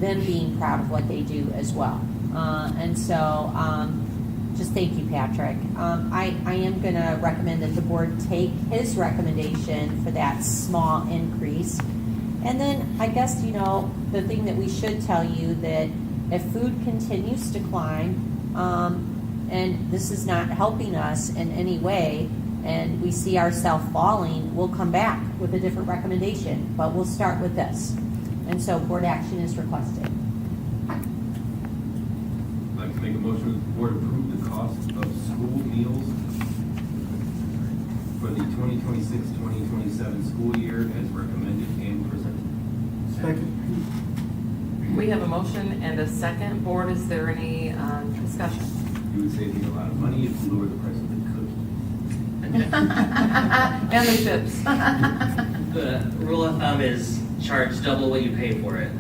them being proud of what they do as well. Just thank you, Patrick. I am going to recommend that the board take his recommendation for that small increase. And then I guess, the thing that we should tell you that if food continues to climb, and this is not helping us in any way, and we see ourselves falling, we'll come back with a different recommendation. But we'll start with this. And so board action is requested. I'd like to make a motion that the board approve the cost of school meals for the 2026-2027 school year as recommended and presented. Second. We have a motion and a second. Board, is there any discussion? You would save me a lot of money if you lower the price of the cookie. And the chips. The rule of thumb is charge double what you pay for it.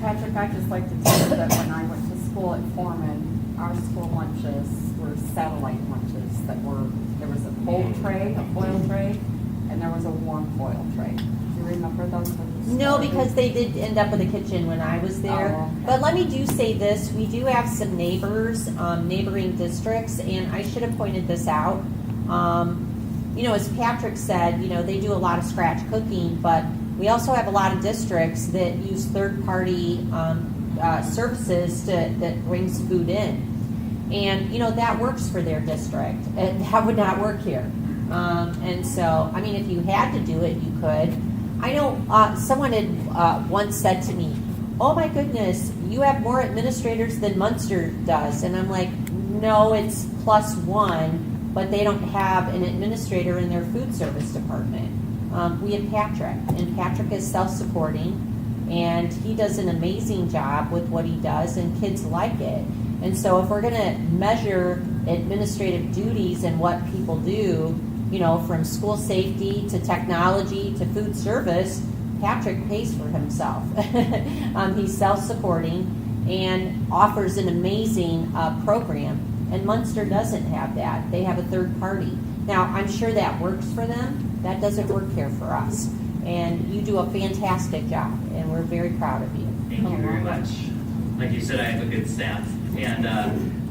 Patrick, I'd just like to tell you that when I went to school at Foreman, our school lunches were satellite lunches there was a cold tray, a foil tray, and there was a warm foil tray. Do you remember those? No, because they did end up with a kitchen when I was there. Oh, okay. But let me do say this, we do have some neighbors, neighboring districts, and I should have pointed this out. As Patrick said, they do a lot of scratch cooking, but we also have a lot of districts that use third-party services that brings food in. And, that works for their district. That would not work here. And so, if you had to do it, you could. I know someone had once said to me, oh my goodness, you have more administrators than Munster does. And I'm like, no, it's +1, but they don't have an administrator in their food service department. We have Patrick, and Patrick is self-supporting, and he does an amazing job with what he does, and kids like it. And so if we're going to measure administrative duties and what people do, from school safety to technology to food service, Patrick pays for himself. He's self-supporting and offers an amazing program, and Munster doesn't have that. They have a third party. Now, I'm sure that works for them. That doesn't work here for us. And you do a fantastic job, and we're very proud of you. Thank you very much. Like you said, I have a good staff. And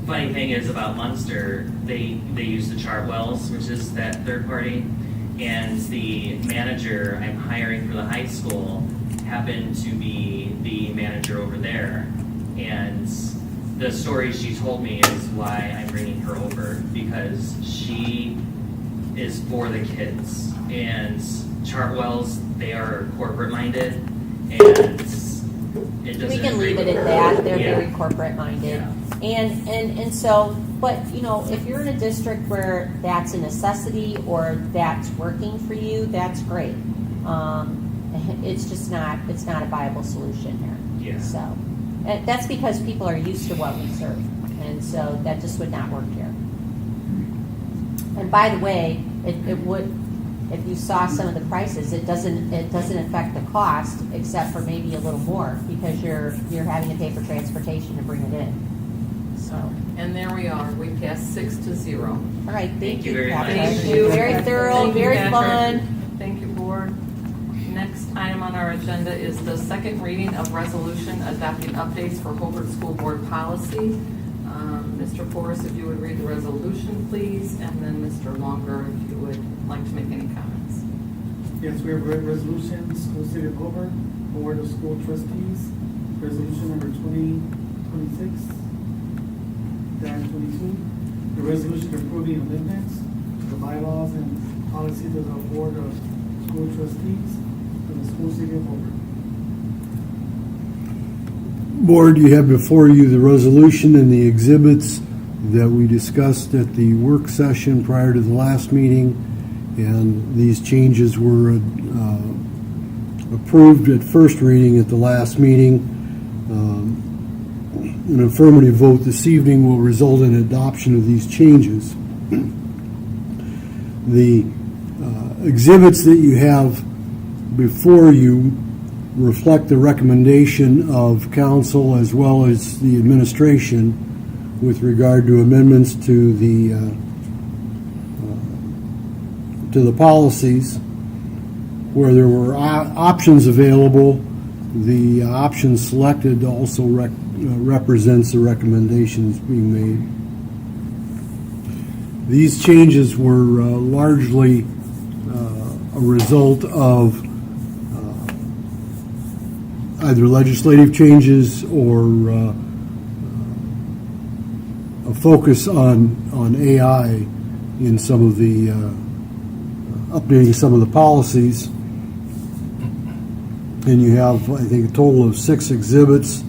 funny thing is about Munster, they use the Chartwells, which is that third party. And the manager I'm hiring for the high school happened to be the manager over there. And the story she told me is why I'm bringing her over, because she is for the kids. And Chartwells, they are corporate minded, and it doesn't. We can leave it at that. They're Yeah. very corporate minded. Yeah. And so, but if you're in a district where that's a necessity or that's working for you, that's great. It's just not a viable solution here. Yeah. So, that's because people are used to what we serve, and so that just would not work here. And by the way, it would, if you saw some of the prices, it doesn't affect the cost except for maybe a little more because you're having to pay for transportation to bring it in. So, And there we are. We passed 6-0. all right, thank you, very much. Patrick. Thank you. Very thorough, Thank you, very Patrick. fun. Thank you, board. Next item on our agenda is the second reading of resolution adopting updates for Hobart School Board policy. Mr. Forrest, if you would read the resolution, please, and then Mr. Longer, if you would like to make any comments. Yes, we have a resolution, School City of Hobart, Board of School Trustees, resolution number 2026-22. The resolution approving amendments to the bylaws and policies of the Board of School Trustees for the School City of Hobart. Board, you have before you the resolution and the exhibits that we discussed at the work session prior to the last meeting, and these changes were approved at first reading at the last meeting. An affirmative vote this evening will result in adoption of these changes. The exhibits that you have before you reflect the recommendation of council as well as the administration with regard to amendments to the policies. Where there were options available, the option selected also represents the recommendations being made. These changes were largely a result of either legislative changes or a focus on AI in some of the updating some of the policies. And you have, I think, a total of 6 exhibits.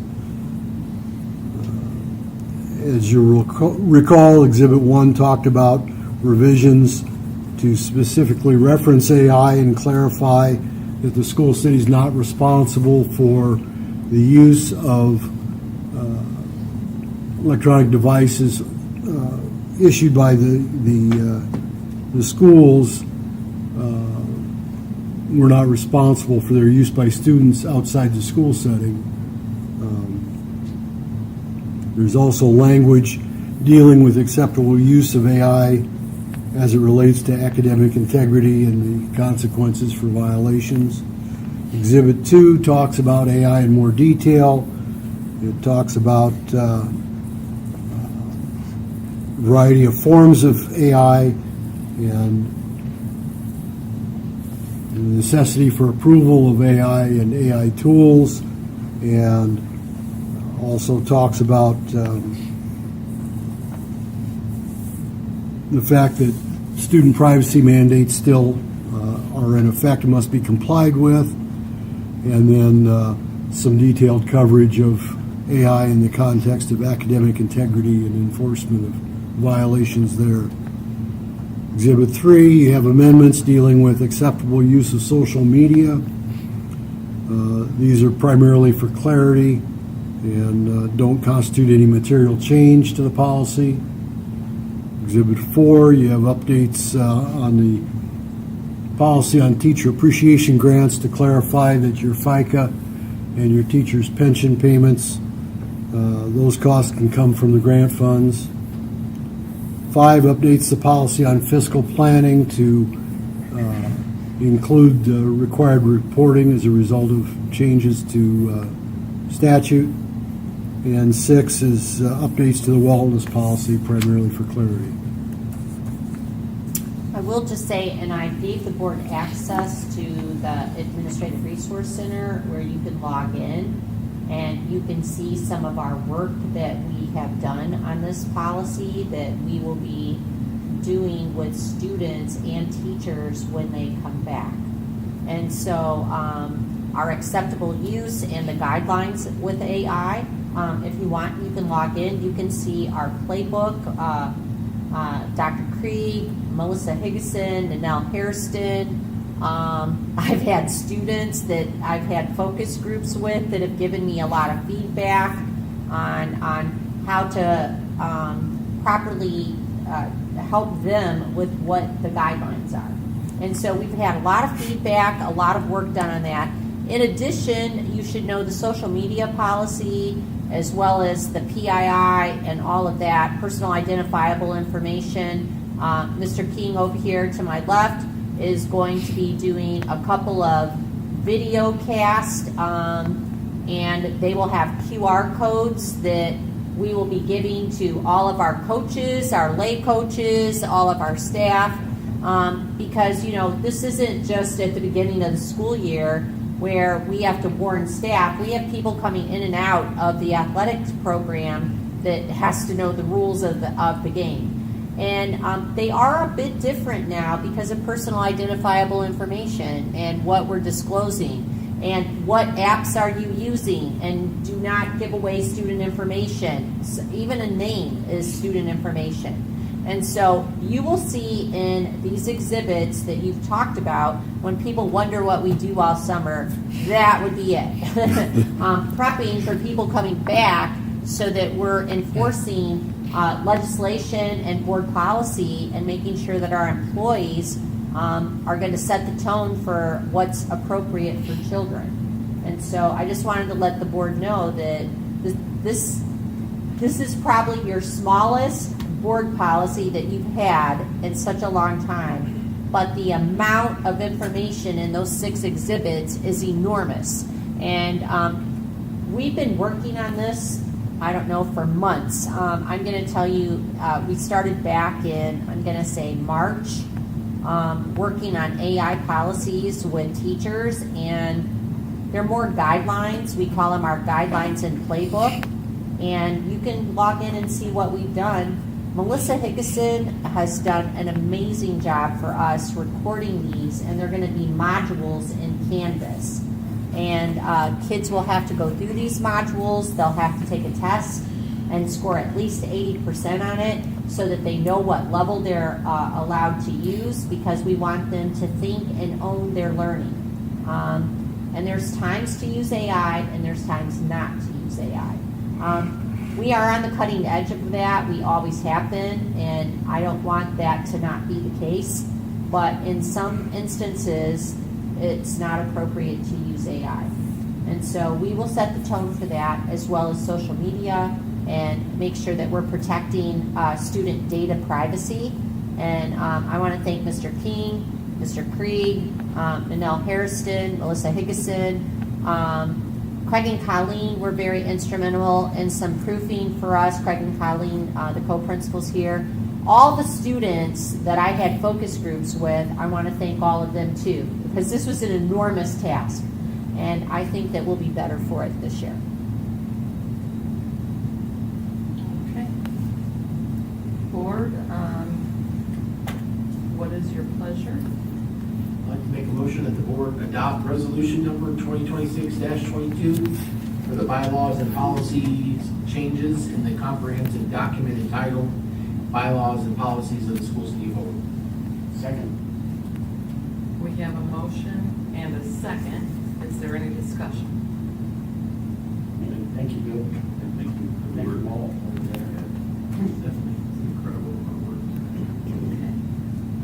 As you recall, Exhibit 1 talked about revisions to specifically reference AI and clarify that the school city is not responsible for the use of electronic devices issued by the schools. We're not responsible for their use by students outside the school setting. There's also language dealing with acceptable use of AI as it relates to academic integrity and the consequences for violations. Exhibit 2 talks about AI in more detail. It talks about a variety of forms of AI and the necessity for approval of AI and AI tools, and also talks about the fact that student privacy mandates still are in effect and must be complied with, and then some detailed coverage of AI in the context of academic integrity and enforcement of violations there. Exhibit 3, you have amendments dealing with acceptable use of social media. These are primarily for clarity and don't constitute any material change to the policy. Exhibit 4, you have updates on the policy on teacher appreciation grants to clarify that your FICA and your teacher's pension payments, those costs can come from the grant funds. 5 updates the policy on fiscal planning to include required reporting as a result of changes to statute. And 6 is updates to the wellness policy, primarily for clarity. I will just say, and I gave the board access to the Administrative Resource Center where you can log in and you can see some of our work that we have done on this policy that we will be doing with students and teachers when they come back. And so our acceptable use and the guidelines with AI, if you want, you can log in. You can see our playbook, Dr. Krieg, Melissa Higgison, Nanelle Hairston. I've had students that I've had focus groups with that have given me a lot of feedback on how to properly help them with what the guidelines are. And so we've had a lot of feedback, a lot of work done on that. In addition, you should know the social media policy as well as the PII and all of that, personal identifiable information. Mr. King over here to my left is going to be doing a couple of video casts, and they will have QR codes that we will be giving to all of our coaches, our lay coaches, all of our staff, because, you know, this isn't just at the beginning of the school year where we have to warn staff. We have people coming in and out of the athletics program that has to know the rules of the game. And they are a bit different now because of personal identifiable information and what we're disclosing and what apps are you using, and do not give away student information. So even a name is student information. And so you will see in these exhibits that you've talked about, when people wonder what we do all summer, that would be it. Prepping for people coming back so that we're enforcing legislation and board policy and making sure that our employees are going to set the tone for what's appropriate for children. And so I just wanted to let the board know that this is probably your smallest board policy that you've had in such a long time, but the amount of information in those 6 exhibits is enormous. And we've been working on this, I don't know, for months. I'm going to tell you, we started back in, I'm going to say March, working on AI policies with teachers, and they're more guidelines. We call them our guidelines and playbook, and you can log in and see what we've done. Melissa Hickison has done an amazing job for us recording these, and they're going to be modules in Canvas. And kids will have to go through these modules. They'll have to take a test and score at least 80% on it so that they know what level they're allowed to use, because we want them to think and own their learning. And there's times to use AI and there's times not to use AI. We are on the cutting edge of that. We always have been, and I don't want that to not be the case. But in some instances, it's not appropriate to use AI. And so we will set the tone for that, as well as social media, and make sure that we're protecting student data privacy. And I want to thank Mr. King, Mr. Krieg, Manel Hairston, Melissa Hickison, Craig and Colleen were very instrumental in some proofing for us. Craig and Colleen, the co-principals here. All the students that I had focus groups with, I want to thank all of them too, because this was an enormous task. And I think that we'll be better for it this year. Okay. Board, what is your pleasure? I'd like to make a motion that the board adopt resolution number 2026-22 for the bylaws and policies changes in the comprehensive document entitled Bylaws and Policies of the School City of Hobart. Second. We have a motion and a second. Is there any discussion? Thank you, Bill. Thank you for the Thank work. you all over there. Definitely, it's incredible amount of work. Okay.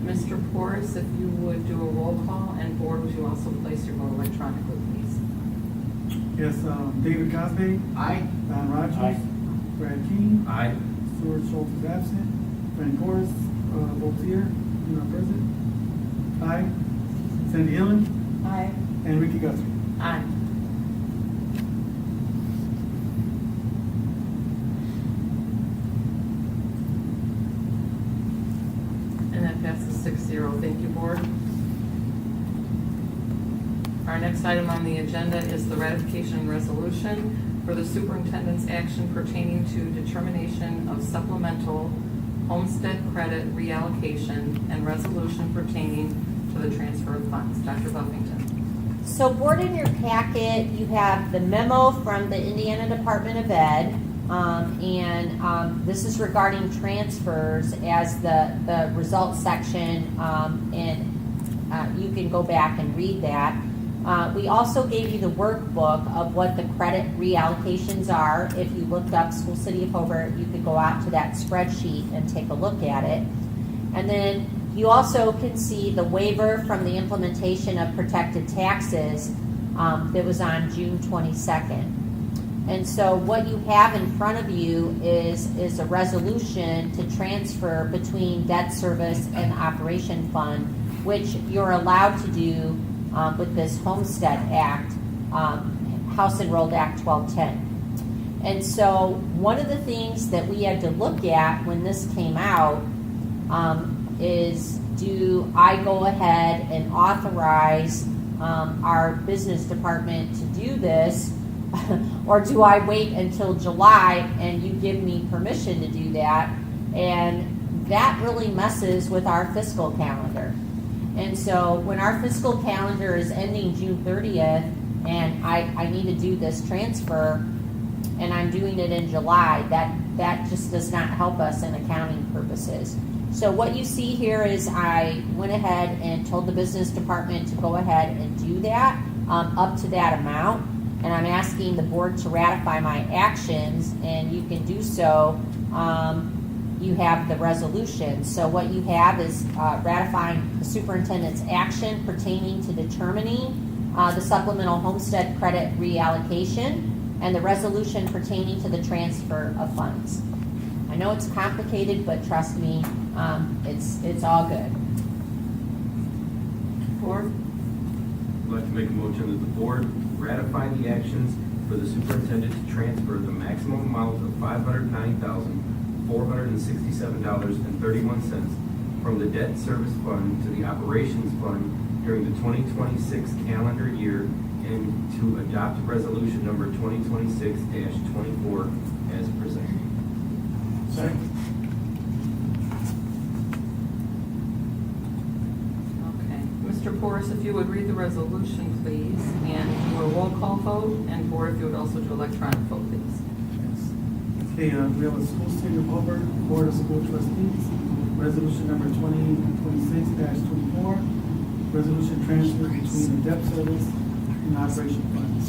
Mr. Porras, if you would do a roll call, and board, would you also place your vote electronically, please? Yes, David Cosby, Aye. Don Rogers. Aye. Brad King, Aye. Stuart Schultz is absent, Frank Horace, both here, not present. Aye. Cindy Hillen, Aye. and Ricky Guthrie. Aye. And that passes 6-0. Thank you, board. Our next item on the agenda is the ratification resolution for the superintendent's action pertaining to determination of supplemental homestead credit reallocation and resolution pertaining to the transfer of funds. Dr. Buffington. So board, in your packet, you have the memo from the Indiana Department of Ed, and this is regarding transfers as the results section, and you can go back and read that. We also gave you the workbook of what the credit reallocations are. If you looked up School City of Hobart, you could go out to that spreadsheet and take a look at it. And then you also can see the waiver from the implementation of protected taxes that was on June 22nd. And so what you have in front of you is a resolution to transfer between debt service and operation fund, which you're allowed to do with this Homestead Act, House Enrolled Act 1210. And so one of the things that we had to look at when this came out is, do I go ahead and authorize our business department to do this? Or do I wait until July and you give me permission to do that? And that really messes with our fiscal calendar. And so when our fiscal calendar is ending June 30th and I need to do this transfer and I'm doing it in July, that just does not help us in accounting purposes. So what you see here is I went ahead and told the business department to go ahead and do that up to that amount. And I'm asking the board to ratify my actions, and you can do so. You have the resolution. So what you have is ratifying the superintendent's action pertaining to determining the supplemental homestead credit reallocation and the resolution pertaining to the transfer of funds. I know it's complicated, but trust me, it's all good. Board? I'd like to make a motion that the board ratify the actions for the superintendent to transfer the maximum amount of $509,467.31 from the debt service fund to the operations fund during the 2026 calendar year, and to adopt resolution number 2026-24 as presented. Second. Okay. Mr. Porras, if you would read the resolution, please, and do a roll call vote, and board, if you would also do electronic vote, please. Okay, we have a school city of Hobart Board of School Trustees, resolution number 2026-24, resolution transfer between the debt service and operation funds.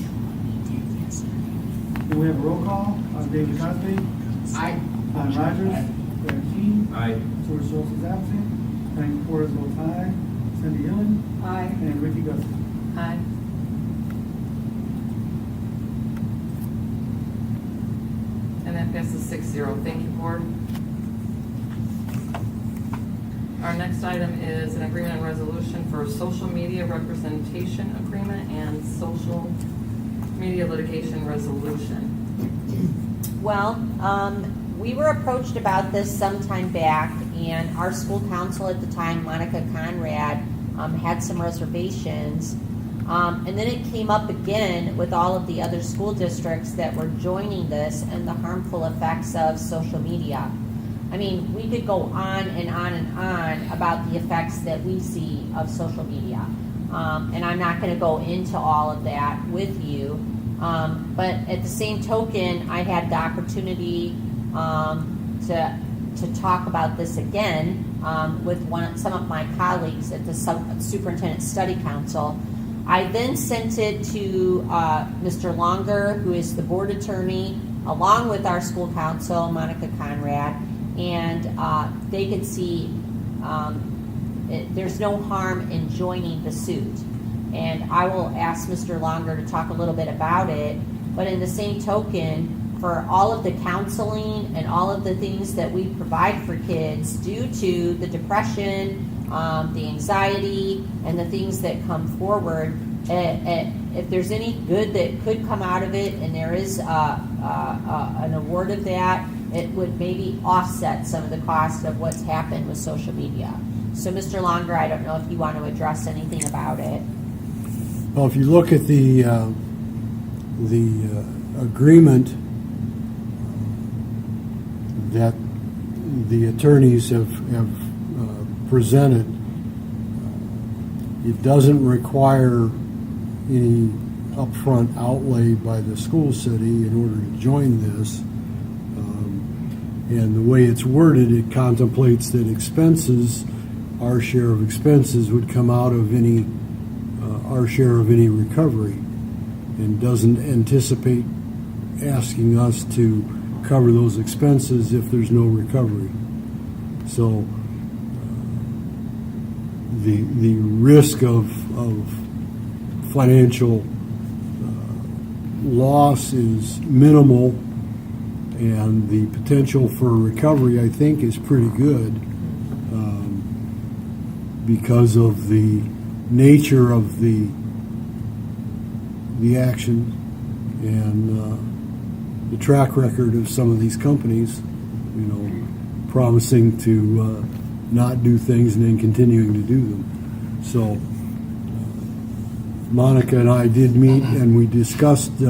Then we have a roll call, David Cosby. Aye. Rogers. Brad Keen. Aye. George Schultz is absent. Frank Porras votes aye. Cindy Hillen. Aye. And Ricky Gus. Aye. And that passes 6-0. Thank you, board. Our next item is an agreement and resolution for social media representation agreement and social media litigation resolution. Well, we were approached about this some time back, and our school council at the time, Monica Conrad, had some reservations. And then it came up again with all of the other school districts that were joining this and the harmful effects of social media. I mean, we could go on and on and on about the effects that we see of social media. And I'm not going to go into all of that with you. But at the same token, I had the opportunity to talk about this again with some of my colleagues at the Superintendent Study Council. I then sent it to Mr. Longer, who is the board attorney, along with our school counsel, Monica Conrad, and they could see there's no harm in joining the suit. And I will ask Mr. Longer to talk a little bit about it, but in the same token, for all of the counseling and all of the things that we provide for kids due to the depression, the anxiety, and the things that come forward, if there's any good that could come out of it, and there is an award of that, it would maybe offset some of the cost of what's happened with social media. So, Mr. Longer, I don't know if you want to address anything about it. Well, if you look at the agreement that the attorneys have presented, it doesn't require any upfront outlay by the school city in order to join this. And the way it's worded, it contemplates that expenses, our share of expenses, would come out of any our share of any recovery, and doesn't anticipate asking us to cover those expenses if there's no recovery. So the risk of financial loss is minimal, and the potential for recovery, I think, is pretty good because of the nature of the action, and the track record of some of these companies, you know, promising to not do things and then continuing to do them. So Monica and I did meet and we discussed this,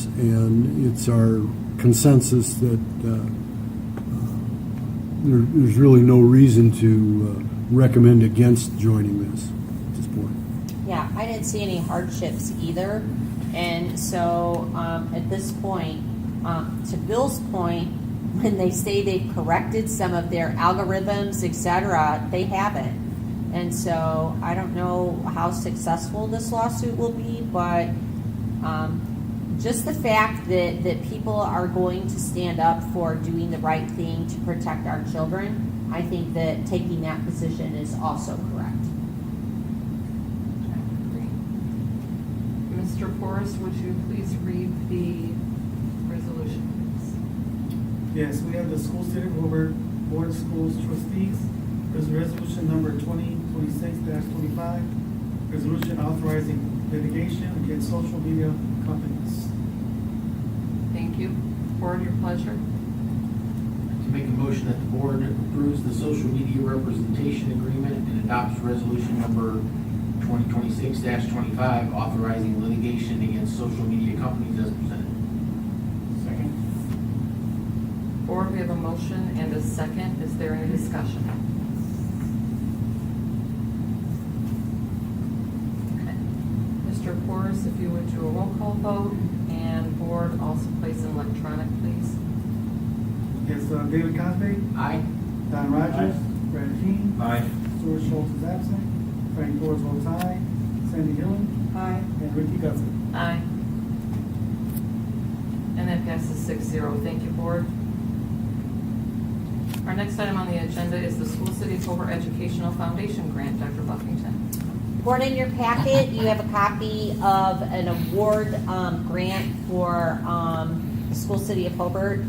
and it's our consensus that there's really no reason to recommend against joining this at this point. Yeah, I didn't see any hardships either. And so at this point, to Bill's point, when they say they've corrected some of their algorithms, etc., they haven't. And so I don't know how successful this lawsuit will be, but just the fact that people are going to stand up for doing the right thing to protect our children, I think that taking that position is also correct. Mr. Porras, would you please read the resolution, please? Yes, we have the School City of Hobart Board of Schools Trustees. There's resolution number 2026-25, resolution authorizing litigation against social media companies. Thank you. Board, your pleasure. To make a motion that the board approves the social media representation agreement and adopts resolution number 2026-25, authorizing litigation against social media companies as presented. Second. Board, we have a motion and a second. Is there any discussion? Okay. Mr. Porras, if you would do a roll call vote, and board also place an electronic, please. Yes, David Cosby, Aye. Don Rogers, Brad King, Aye. Stuart Schultz is absent, Frank Forrest votes aye, Sandy Hillen, Aye. and Ricky Guthrie. Aye. And that passes 6-0. Thank you, board. Our next item on the agenda is the School City of Hobart Educational Foundation Grant. Dr. Buffington. Board, in your packet, you have a copy of an award grant for the School City of Hobart.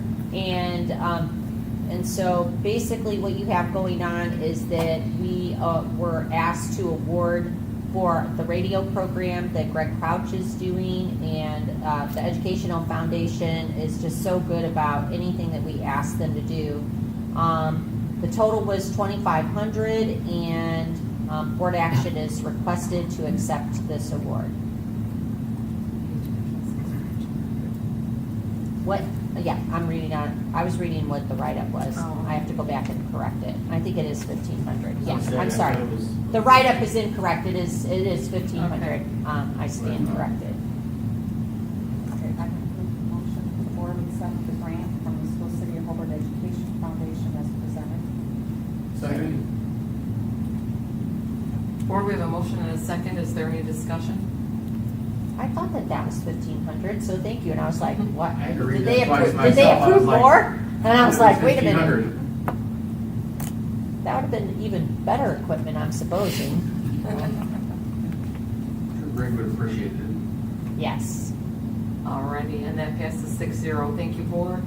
And so basically what you have going on is that we were asked to award for the radio program that Greg Crouch is doing, and the Educational Foundation is just so good about anything that we ask them to do. The total was $2,500, and board action is requested to accept this award. What? Yeah, I'm reading on. I was reading what the write-up was. Oh. I have to go back and correct it. I think it is 1,500. Yes, Okay, I'm I sorry. thought it was- The write-up is incorrect. It is 1,500. I stand corrected. Okay, I can approve the motion for the board to accept the grant from the School City of Hobart Education Foundation as presented. Second. Board, we have a motion and a second. Is there any discussion? I thought that was 1,500, so thank you. And I was like, what? I had to read Did that they twice approve? Did they myself. I was approve like, more? And I was like, wait a minute. 1,500. That would have been even better equipment, I'm supposing. Sure Greg would appreciate it. Yes. Alrighty, and that passes 6-0. Thank you, board.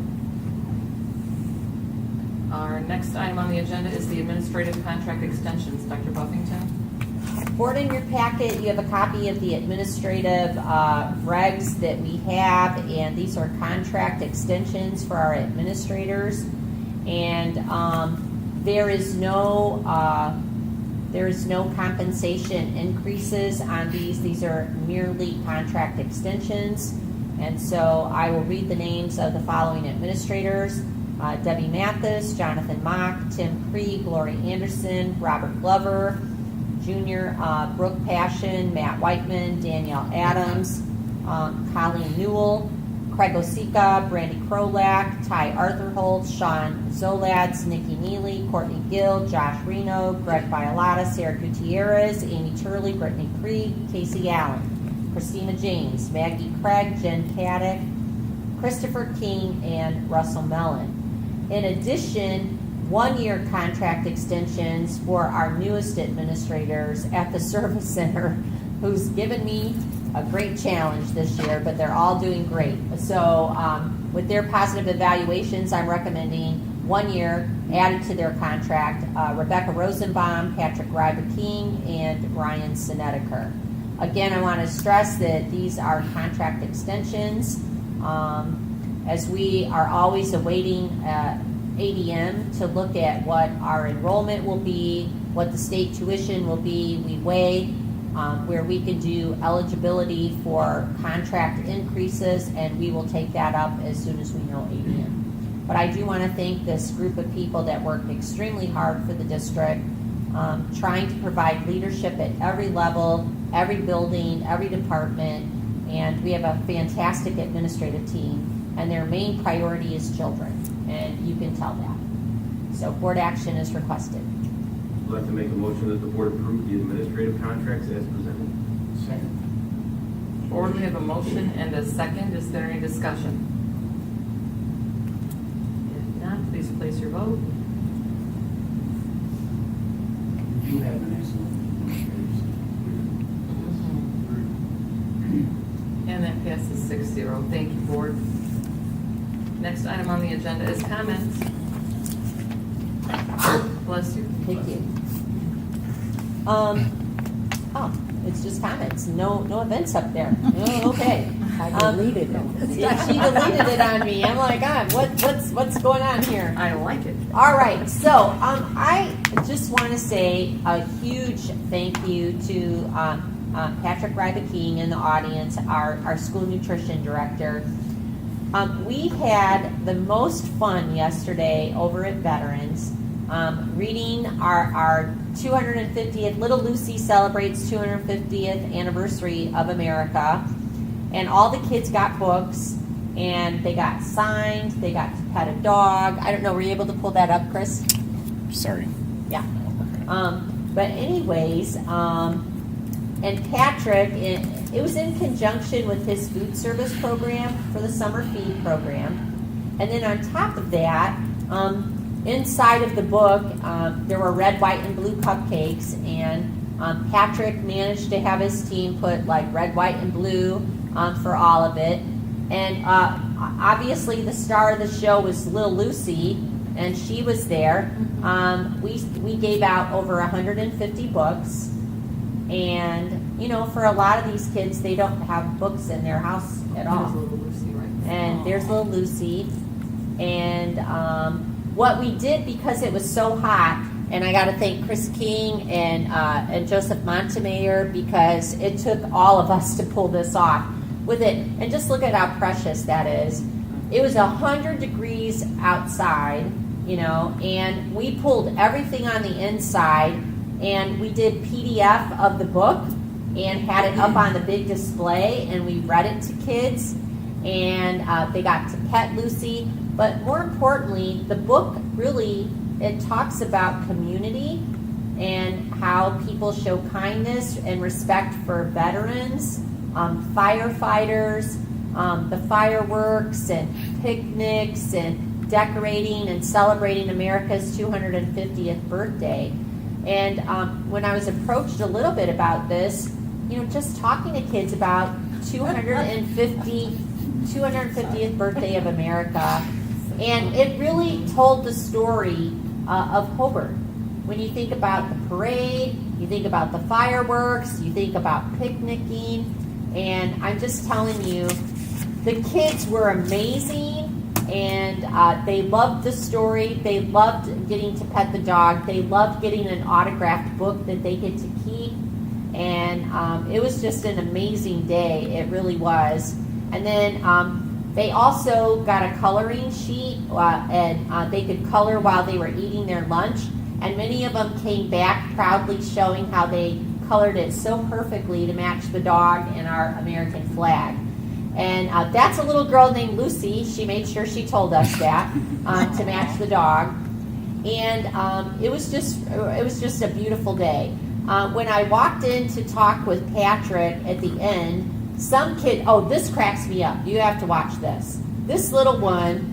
Our next item on the agenda is the administrative contract extensions. Dr. Buffington. Board, in your packet, you have a copy of the administrative regs that we have, and these are contract extensions for our administrators. And there is no compensation increases on these. These are merely contract extensions. And so I will read the names of the following administrators: Debbie Mathis, Jonathan Mock, Tim Krieg, Lori Anderson, Robert Glover Jr., Brooke Passion, Matt Whiteman, Danielle Adams, Colleen Newell, Craig Osika, Brandy Krolak, Ty Arthurholt, Sean Zolads, Nikki Neely, Courtney Gill, Josh Reno, Greg Violata, Sarah Gutierrez, Amy Turley, Brittany Krieg, Casey Allen, Christina James, Maggie Craig, Jen Caddick, Christopher King, and Russell Mellon. In addition, one-year contract extensions for our newest administrators at the Service Center, who's given me a great challenge this year, but they're all doing great. So with their positive evaluations, I'm recommending 1 year added to their contract, Rebecca Rosenbaum, Patrick Ryber-King, and Ryan Snedeker. Again, I want to stress that these are contract extensions, as we are always awaiting ADM to look at what our enrollment will be, what the state tuition will be. We weigh where we can do eligibility for contract increases, and we will take that up as soon as we know ADM. But I do want to thank this group of people that worked extremely hard for the district, trying to provide leadership at every level, every building, every department, and we have a fantastic administrative team, and their main priority is children, and you can tell that. So board action is requested. I'd like to make a motion that the board approve the administrative contracts as presented. Second. Board, we have a motion and a second. Is there any discussion? If not, please place your vote. You have an excellent administrators. And that passes 6-0. Thank you, board. Next item on the agenda is comments. Bless you. Thank you. Oh, it's just comments. No events up there. Oh, okay. I deleted it. Yeah, she deleted it on me. I'm like, God, what's going on here? I like it. All right, so I just want to say a huge thank you to Patrick Ryba-King in the audience, our school nutrition director. We had the most fun yesterday over at Veterans, reading our 250th, Little Lucy celebrates 250th anniversary of America, and all the kids got books, and they got signed, they got to pet a dog. I don't know, were you able to pull that up, Chris? Sorry. Yeah. But anyways, and Patrick, it was in conjunction with his food service program for the summer feed program. And then on top of that, inside of the book, there were red, white, and blue cupcakes, and Patrick managed to have his team put like red, white, and blue for all of it. And obviously the star of the show was Little Lucy, and she was there. We gave out over 150 books, and you know, for a lot of these kids, they don't have books in their house at all. There's little Lucy right there. And there's Little Lucy, and what we did, because it was so hot, and I got to thank Chris King and Joseph Montemayor, because it took all of us to pull this off with it. And just look at how precious that is. It was 100 degrees outside, you know, and we pulled everything on the inside, and we did PDF of the book and had it up on the big display, and we read it to kids, and they got to pet Lucy. But more importantly, the book really, it talks about community and how people show kindness and respect for veterans, firefighters, the fireworks and picnics and decorating and celebrating America's 250th birthday. And when I was approached a little bit about this, you know, just talking to kids about 250th birthday of America, and it really told the story of Hobart. When you think about the parade, you think about the fireworks, you think about picnicking, and I'm just telling you, the kids were amazing, and they loved the story. They loved getting to pet the dog. They loved getting an autographed book that they get to keep, and it was just an amazing day. It really was. And then they also got a coloring sheet, and they could color while they were eating their lunch. And many of them came back proudly showing how they colored it so perfectly to match the dog and our American flag. And that's a little girl named Lucy. She made sure she told us that to match the dog. And it was just a beautiful day. When I walked in to talk with Patrick at the end, some kid, oh, this cracks me up. You have to watch this. This little one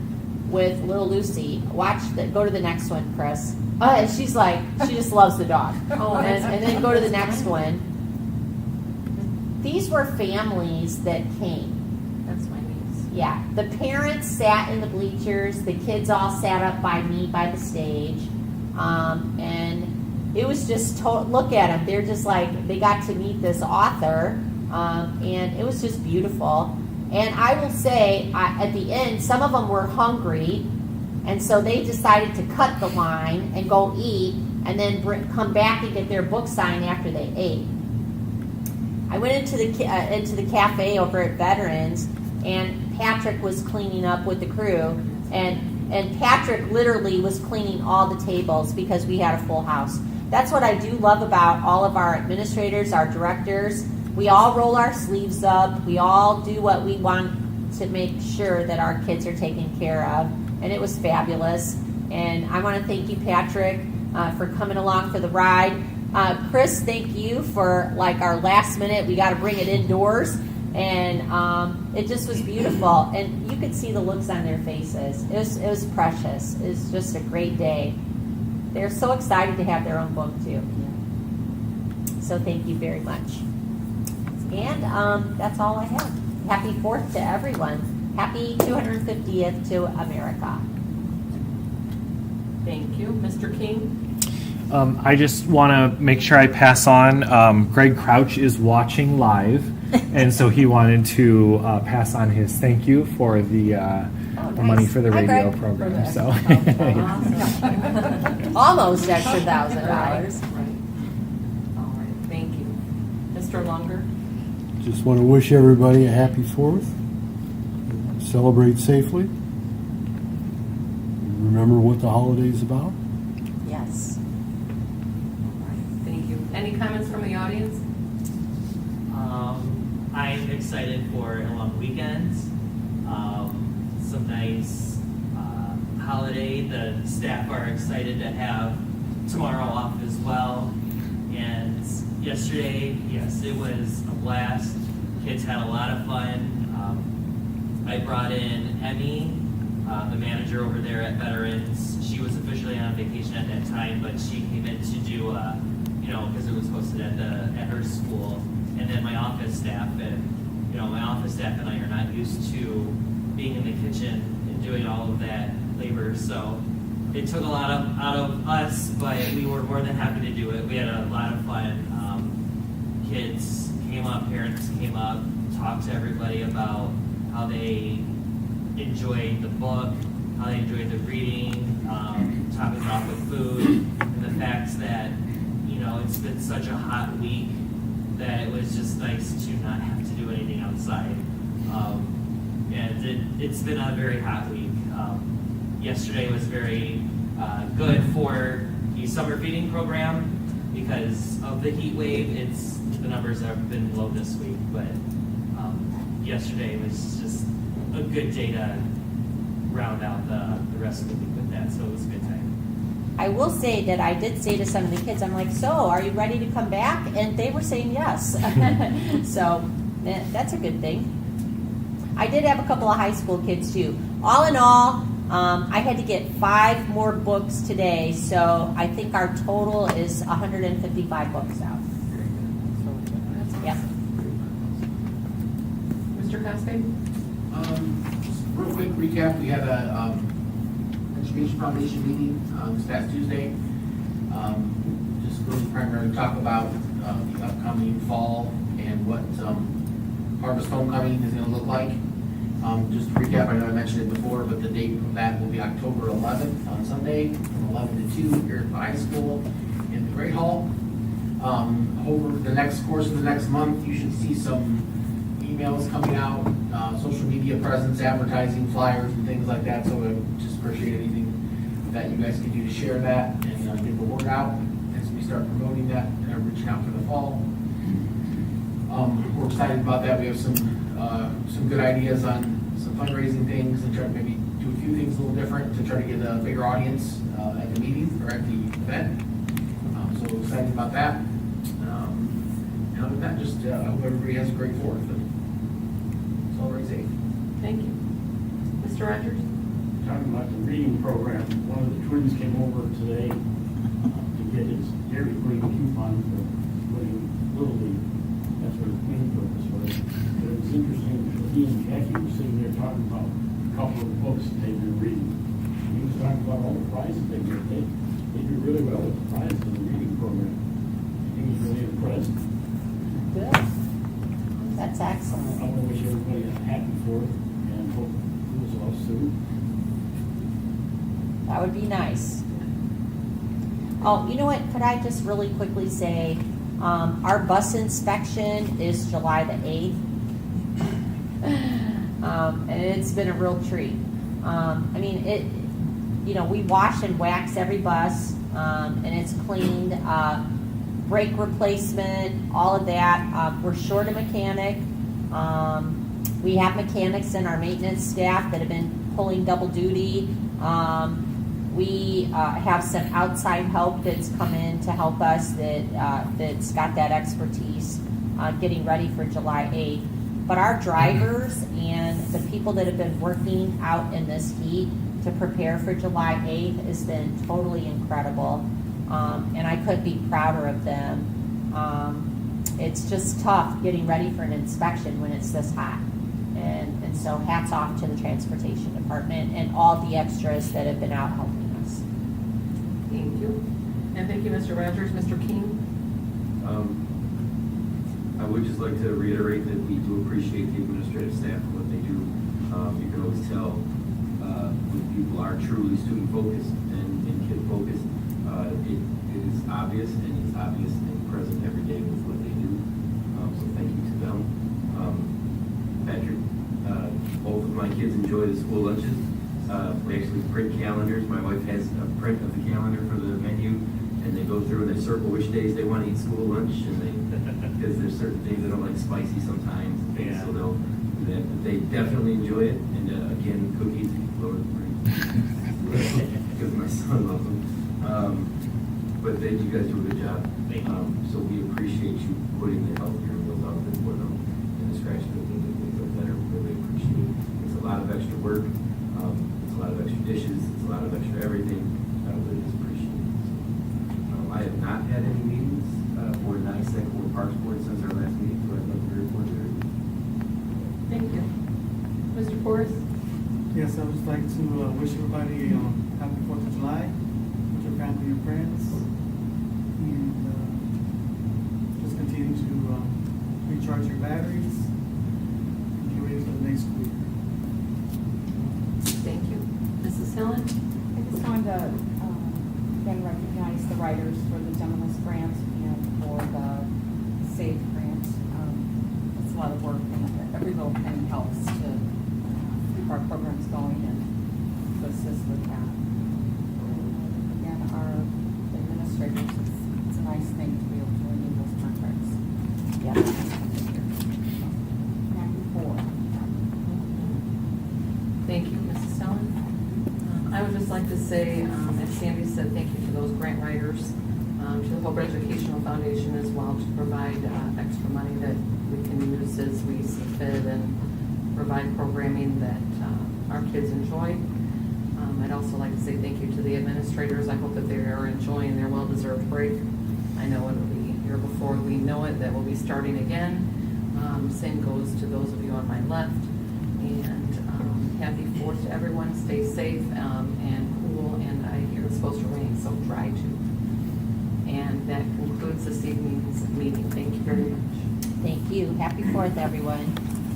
with Little Lucy, go to the next one, Chris. And she's like, she just loves the dog. And then go to the next one. These were families that came. That's my niece. Yeah, the parents sat in the bleachers. The kids all sat up by me by the stage. And it was just, look at them. They're just like, they got to meet this author. And it was just beautiful. And I will say, at the end, some of them were hungry, and so they decided to cut the line and go eat, and then come back and get their book signed after they ate. I went into the cafe over at Veterans, and Patrick was cleaning up with the crew, and Patrick literally was cleaning all the tables because we had a full house. That's what I do love about all of our administrators, our directors. We all roll our sleeves up. We all do what we want to make sure that our kids are taken care of, and it was fabulous. And I want to thank you, Patrick, for coming along for the ride. Chris, thank you for like our last minute. We got to bring it indoors, and it just was beautiful. And you could see the looks on their faces. It was precious. It was just a great day. They're so excited to have their own book too. So thank you very much. And that's all I have. Happy 4th to everyone. Happy 250th to America. Thank you. Mr. King? I just want to make sure I pass on. Greg Crouch is watching live, and so he wanted to pass on his thank you for the money for the Hi, radio Greg. program. So Almost extra $1,000. Right. All right. Thank you. Mr. Lunger? Just want to wish everybody a happy 4th. Celebrate safely. Remember what the holiday's about. Yes. Thank you. Any comments from the audience? I'm excited for a long weekend, some nice holiday. The staff are excited to have tomorrow off as well. And yesterday, yes, it was a blast. Kids had a lot of fun. I brought in Emmy, the manager over there at Veterans. She was officially on vacation at that time, but she came in to do, because it was hosted at her school. And then my office staff, and my office staff and I are not used to being in the kitchen and doing all of that labor. So it took a lot out of us, but we were more than happy to do it. We had a lot of fun. Kids came up, parents came up, talked to everybody about how they enjoyed the book, how they enjoyed the reading, topping it off with food, and the fact that, it's been such a hot week that it was just nice to not have to do anything outside. And it's been a very hot week. Yesterday was very good for the summer feeding program because of the heat wave. The numbers have been low this week, but yesterday was just a good day to round out the rest of the week with that, so it was a good time. I will say that I did say to some of the kids, I'm like, so are you ready to come back? And they were saying yes. So that's a good thing. I did have a couple of high school kids too. All in all, I had to get 5 more books today, so I think our total is 155 books out. Yeah. Mr. Coste? Just real quick recap, we had a Education Foundation meeting this past Tuesday. Just really primarily talk about the upcoming fall and what Harvest Homecoming is going to look like. Just to recap, I know I mentioned it before, but the date of that will be October 11th on Sunday from 11 to 2 here at the high school in the Great Hall. Over the course of the next month, you should see some emails coming out, social media presence, advertising, flyers, and things like that. So I just appreciate anything that you guys can do to share that and get the word out as we start promoting that and reaching out for the fall. We're excited about that. We have some good ideas on some fundraising things and try to maybe do a few things a little different to try to get a bigger audience at the meeting or at the event. So we're excited about that. And other than that, just I hope everybody has a great 4th and celebrate safe. Thank you. Mr. Rogers? Talking about the reading program, one of the twins came over today to get his Dairy Queen coupon for winning Little League. That's what his main purpose was. But it was interesting, he and Jackie were sitting there talking about a couple of the books that they've been reading. He was talking about all the prizes they get. They do really well with the prizes in the reading program. He was really impressed. Good. That's excellent. I want to wish everybody everybody a happy 4th and hope it goes off soon. That would be nice. Oh, you know what, could I just really quickly say, our bus inspection is July the 8th. And it's been a real treat. I mean, we wash and wax every bus, and it's cleaned, brake replacement, all of that. We're short a mechanic. We have mechanics in our maintenance staff that have been pulling double duty. We have some outside help that's come in to help us that's got that expertise getting ready for July 8th. But our drivers and the people that have been working out in this heat to prepare for July 8th has been totally incredible. And I couldn't be prouder of them. It's just tough getting ready for an inspection when it's this hot. And so hats off to the transportation department and all the extras that have been out helping us. Thank you. And thank you, Mr. Rogers. Mr. King? I would just like to reiterate that we do appreciate the administrative staff and what they do. You can always tell when people are truly student-focused and kid-focused. It is obvious, and it's obvious and present every day with what they do. So thank you to them. Patrick, both of my kids enjoy the school lunches. We actually print calendars. My wife has a print of the calendar for the menu, and they go through and they circle which days they want to eat school lunch, and because there's certain things they don't like spicy sometimes, Yeah. so they'll do that. But they definitely enjoy it, and again, cookies, Lord, because my son loves them. But you guys do a good job. Thank you. So we appreciate you putting the healthier meals out there for them, and the scratch cooking and things like that. I really appreciate it. It's a lot of extra work. It's a lot of extra dishes. It's a lot of extra everything. I really just appreciate it. So, I have not had any meetings for NISEC or Parks Board since our last meeting, so I'd like to report there. Thank you. Mr. Forrest? Yes, I would just like to wish everybody happy 4th of July with your family and friends. And just continue to recharge your batteries and get ready for the next school year. Thank you. Mrs. Helen? I just wanted to, again, recognize the writers for the Gentleman's Grant and for the SAVE Grant. It's a lot of work, and every little penny helps to keep our programs going and to assist with that. Again, our administrators, it's a nice thing to be able to renew those contracts. Yeah. Happy 4th. Thank you, Mrs. Helen. I would just like to say, as Sandy said, thank you to those grant writers, to the Hobart Educational Foundation as well, to provide extra money that we can use as we see fit and provide programming that our kids enjoy. I'd also like to say thank you to the administrators. I hope that they are enjoying their well-deserved break. I know it'll be here before we know it that we'll be starting again. Same goes to those of you on my left. And happy 4th to everyone. Stay safe and cool. And I hear it's supposed to rain, so try to. And that concludes this evening's meeting. Thank you very much. Thank you. Happy 4th, everyone.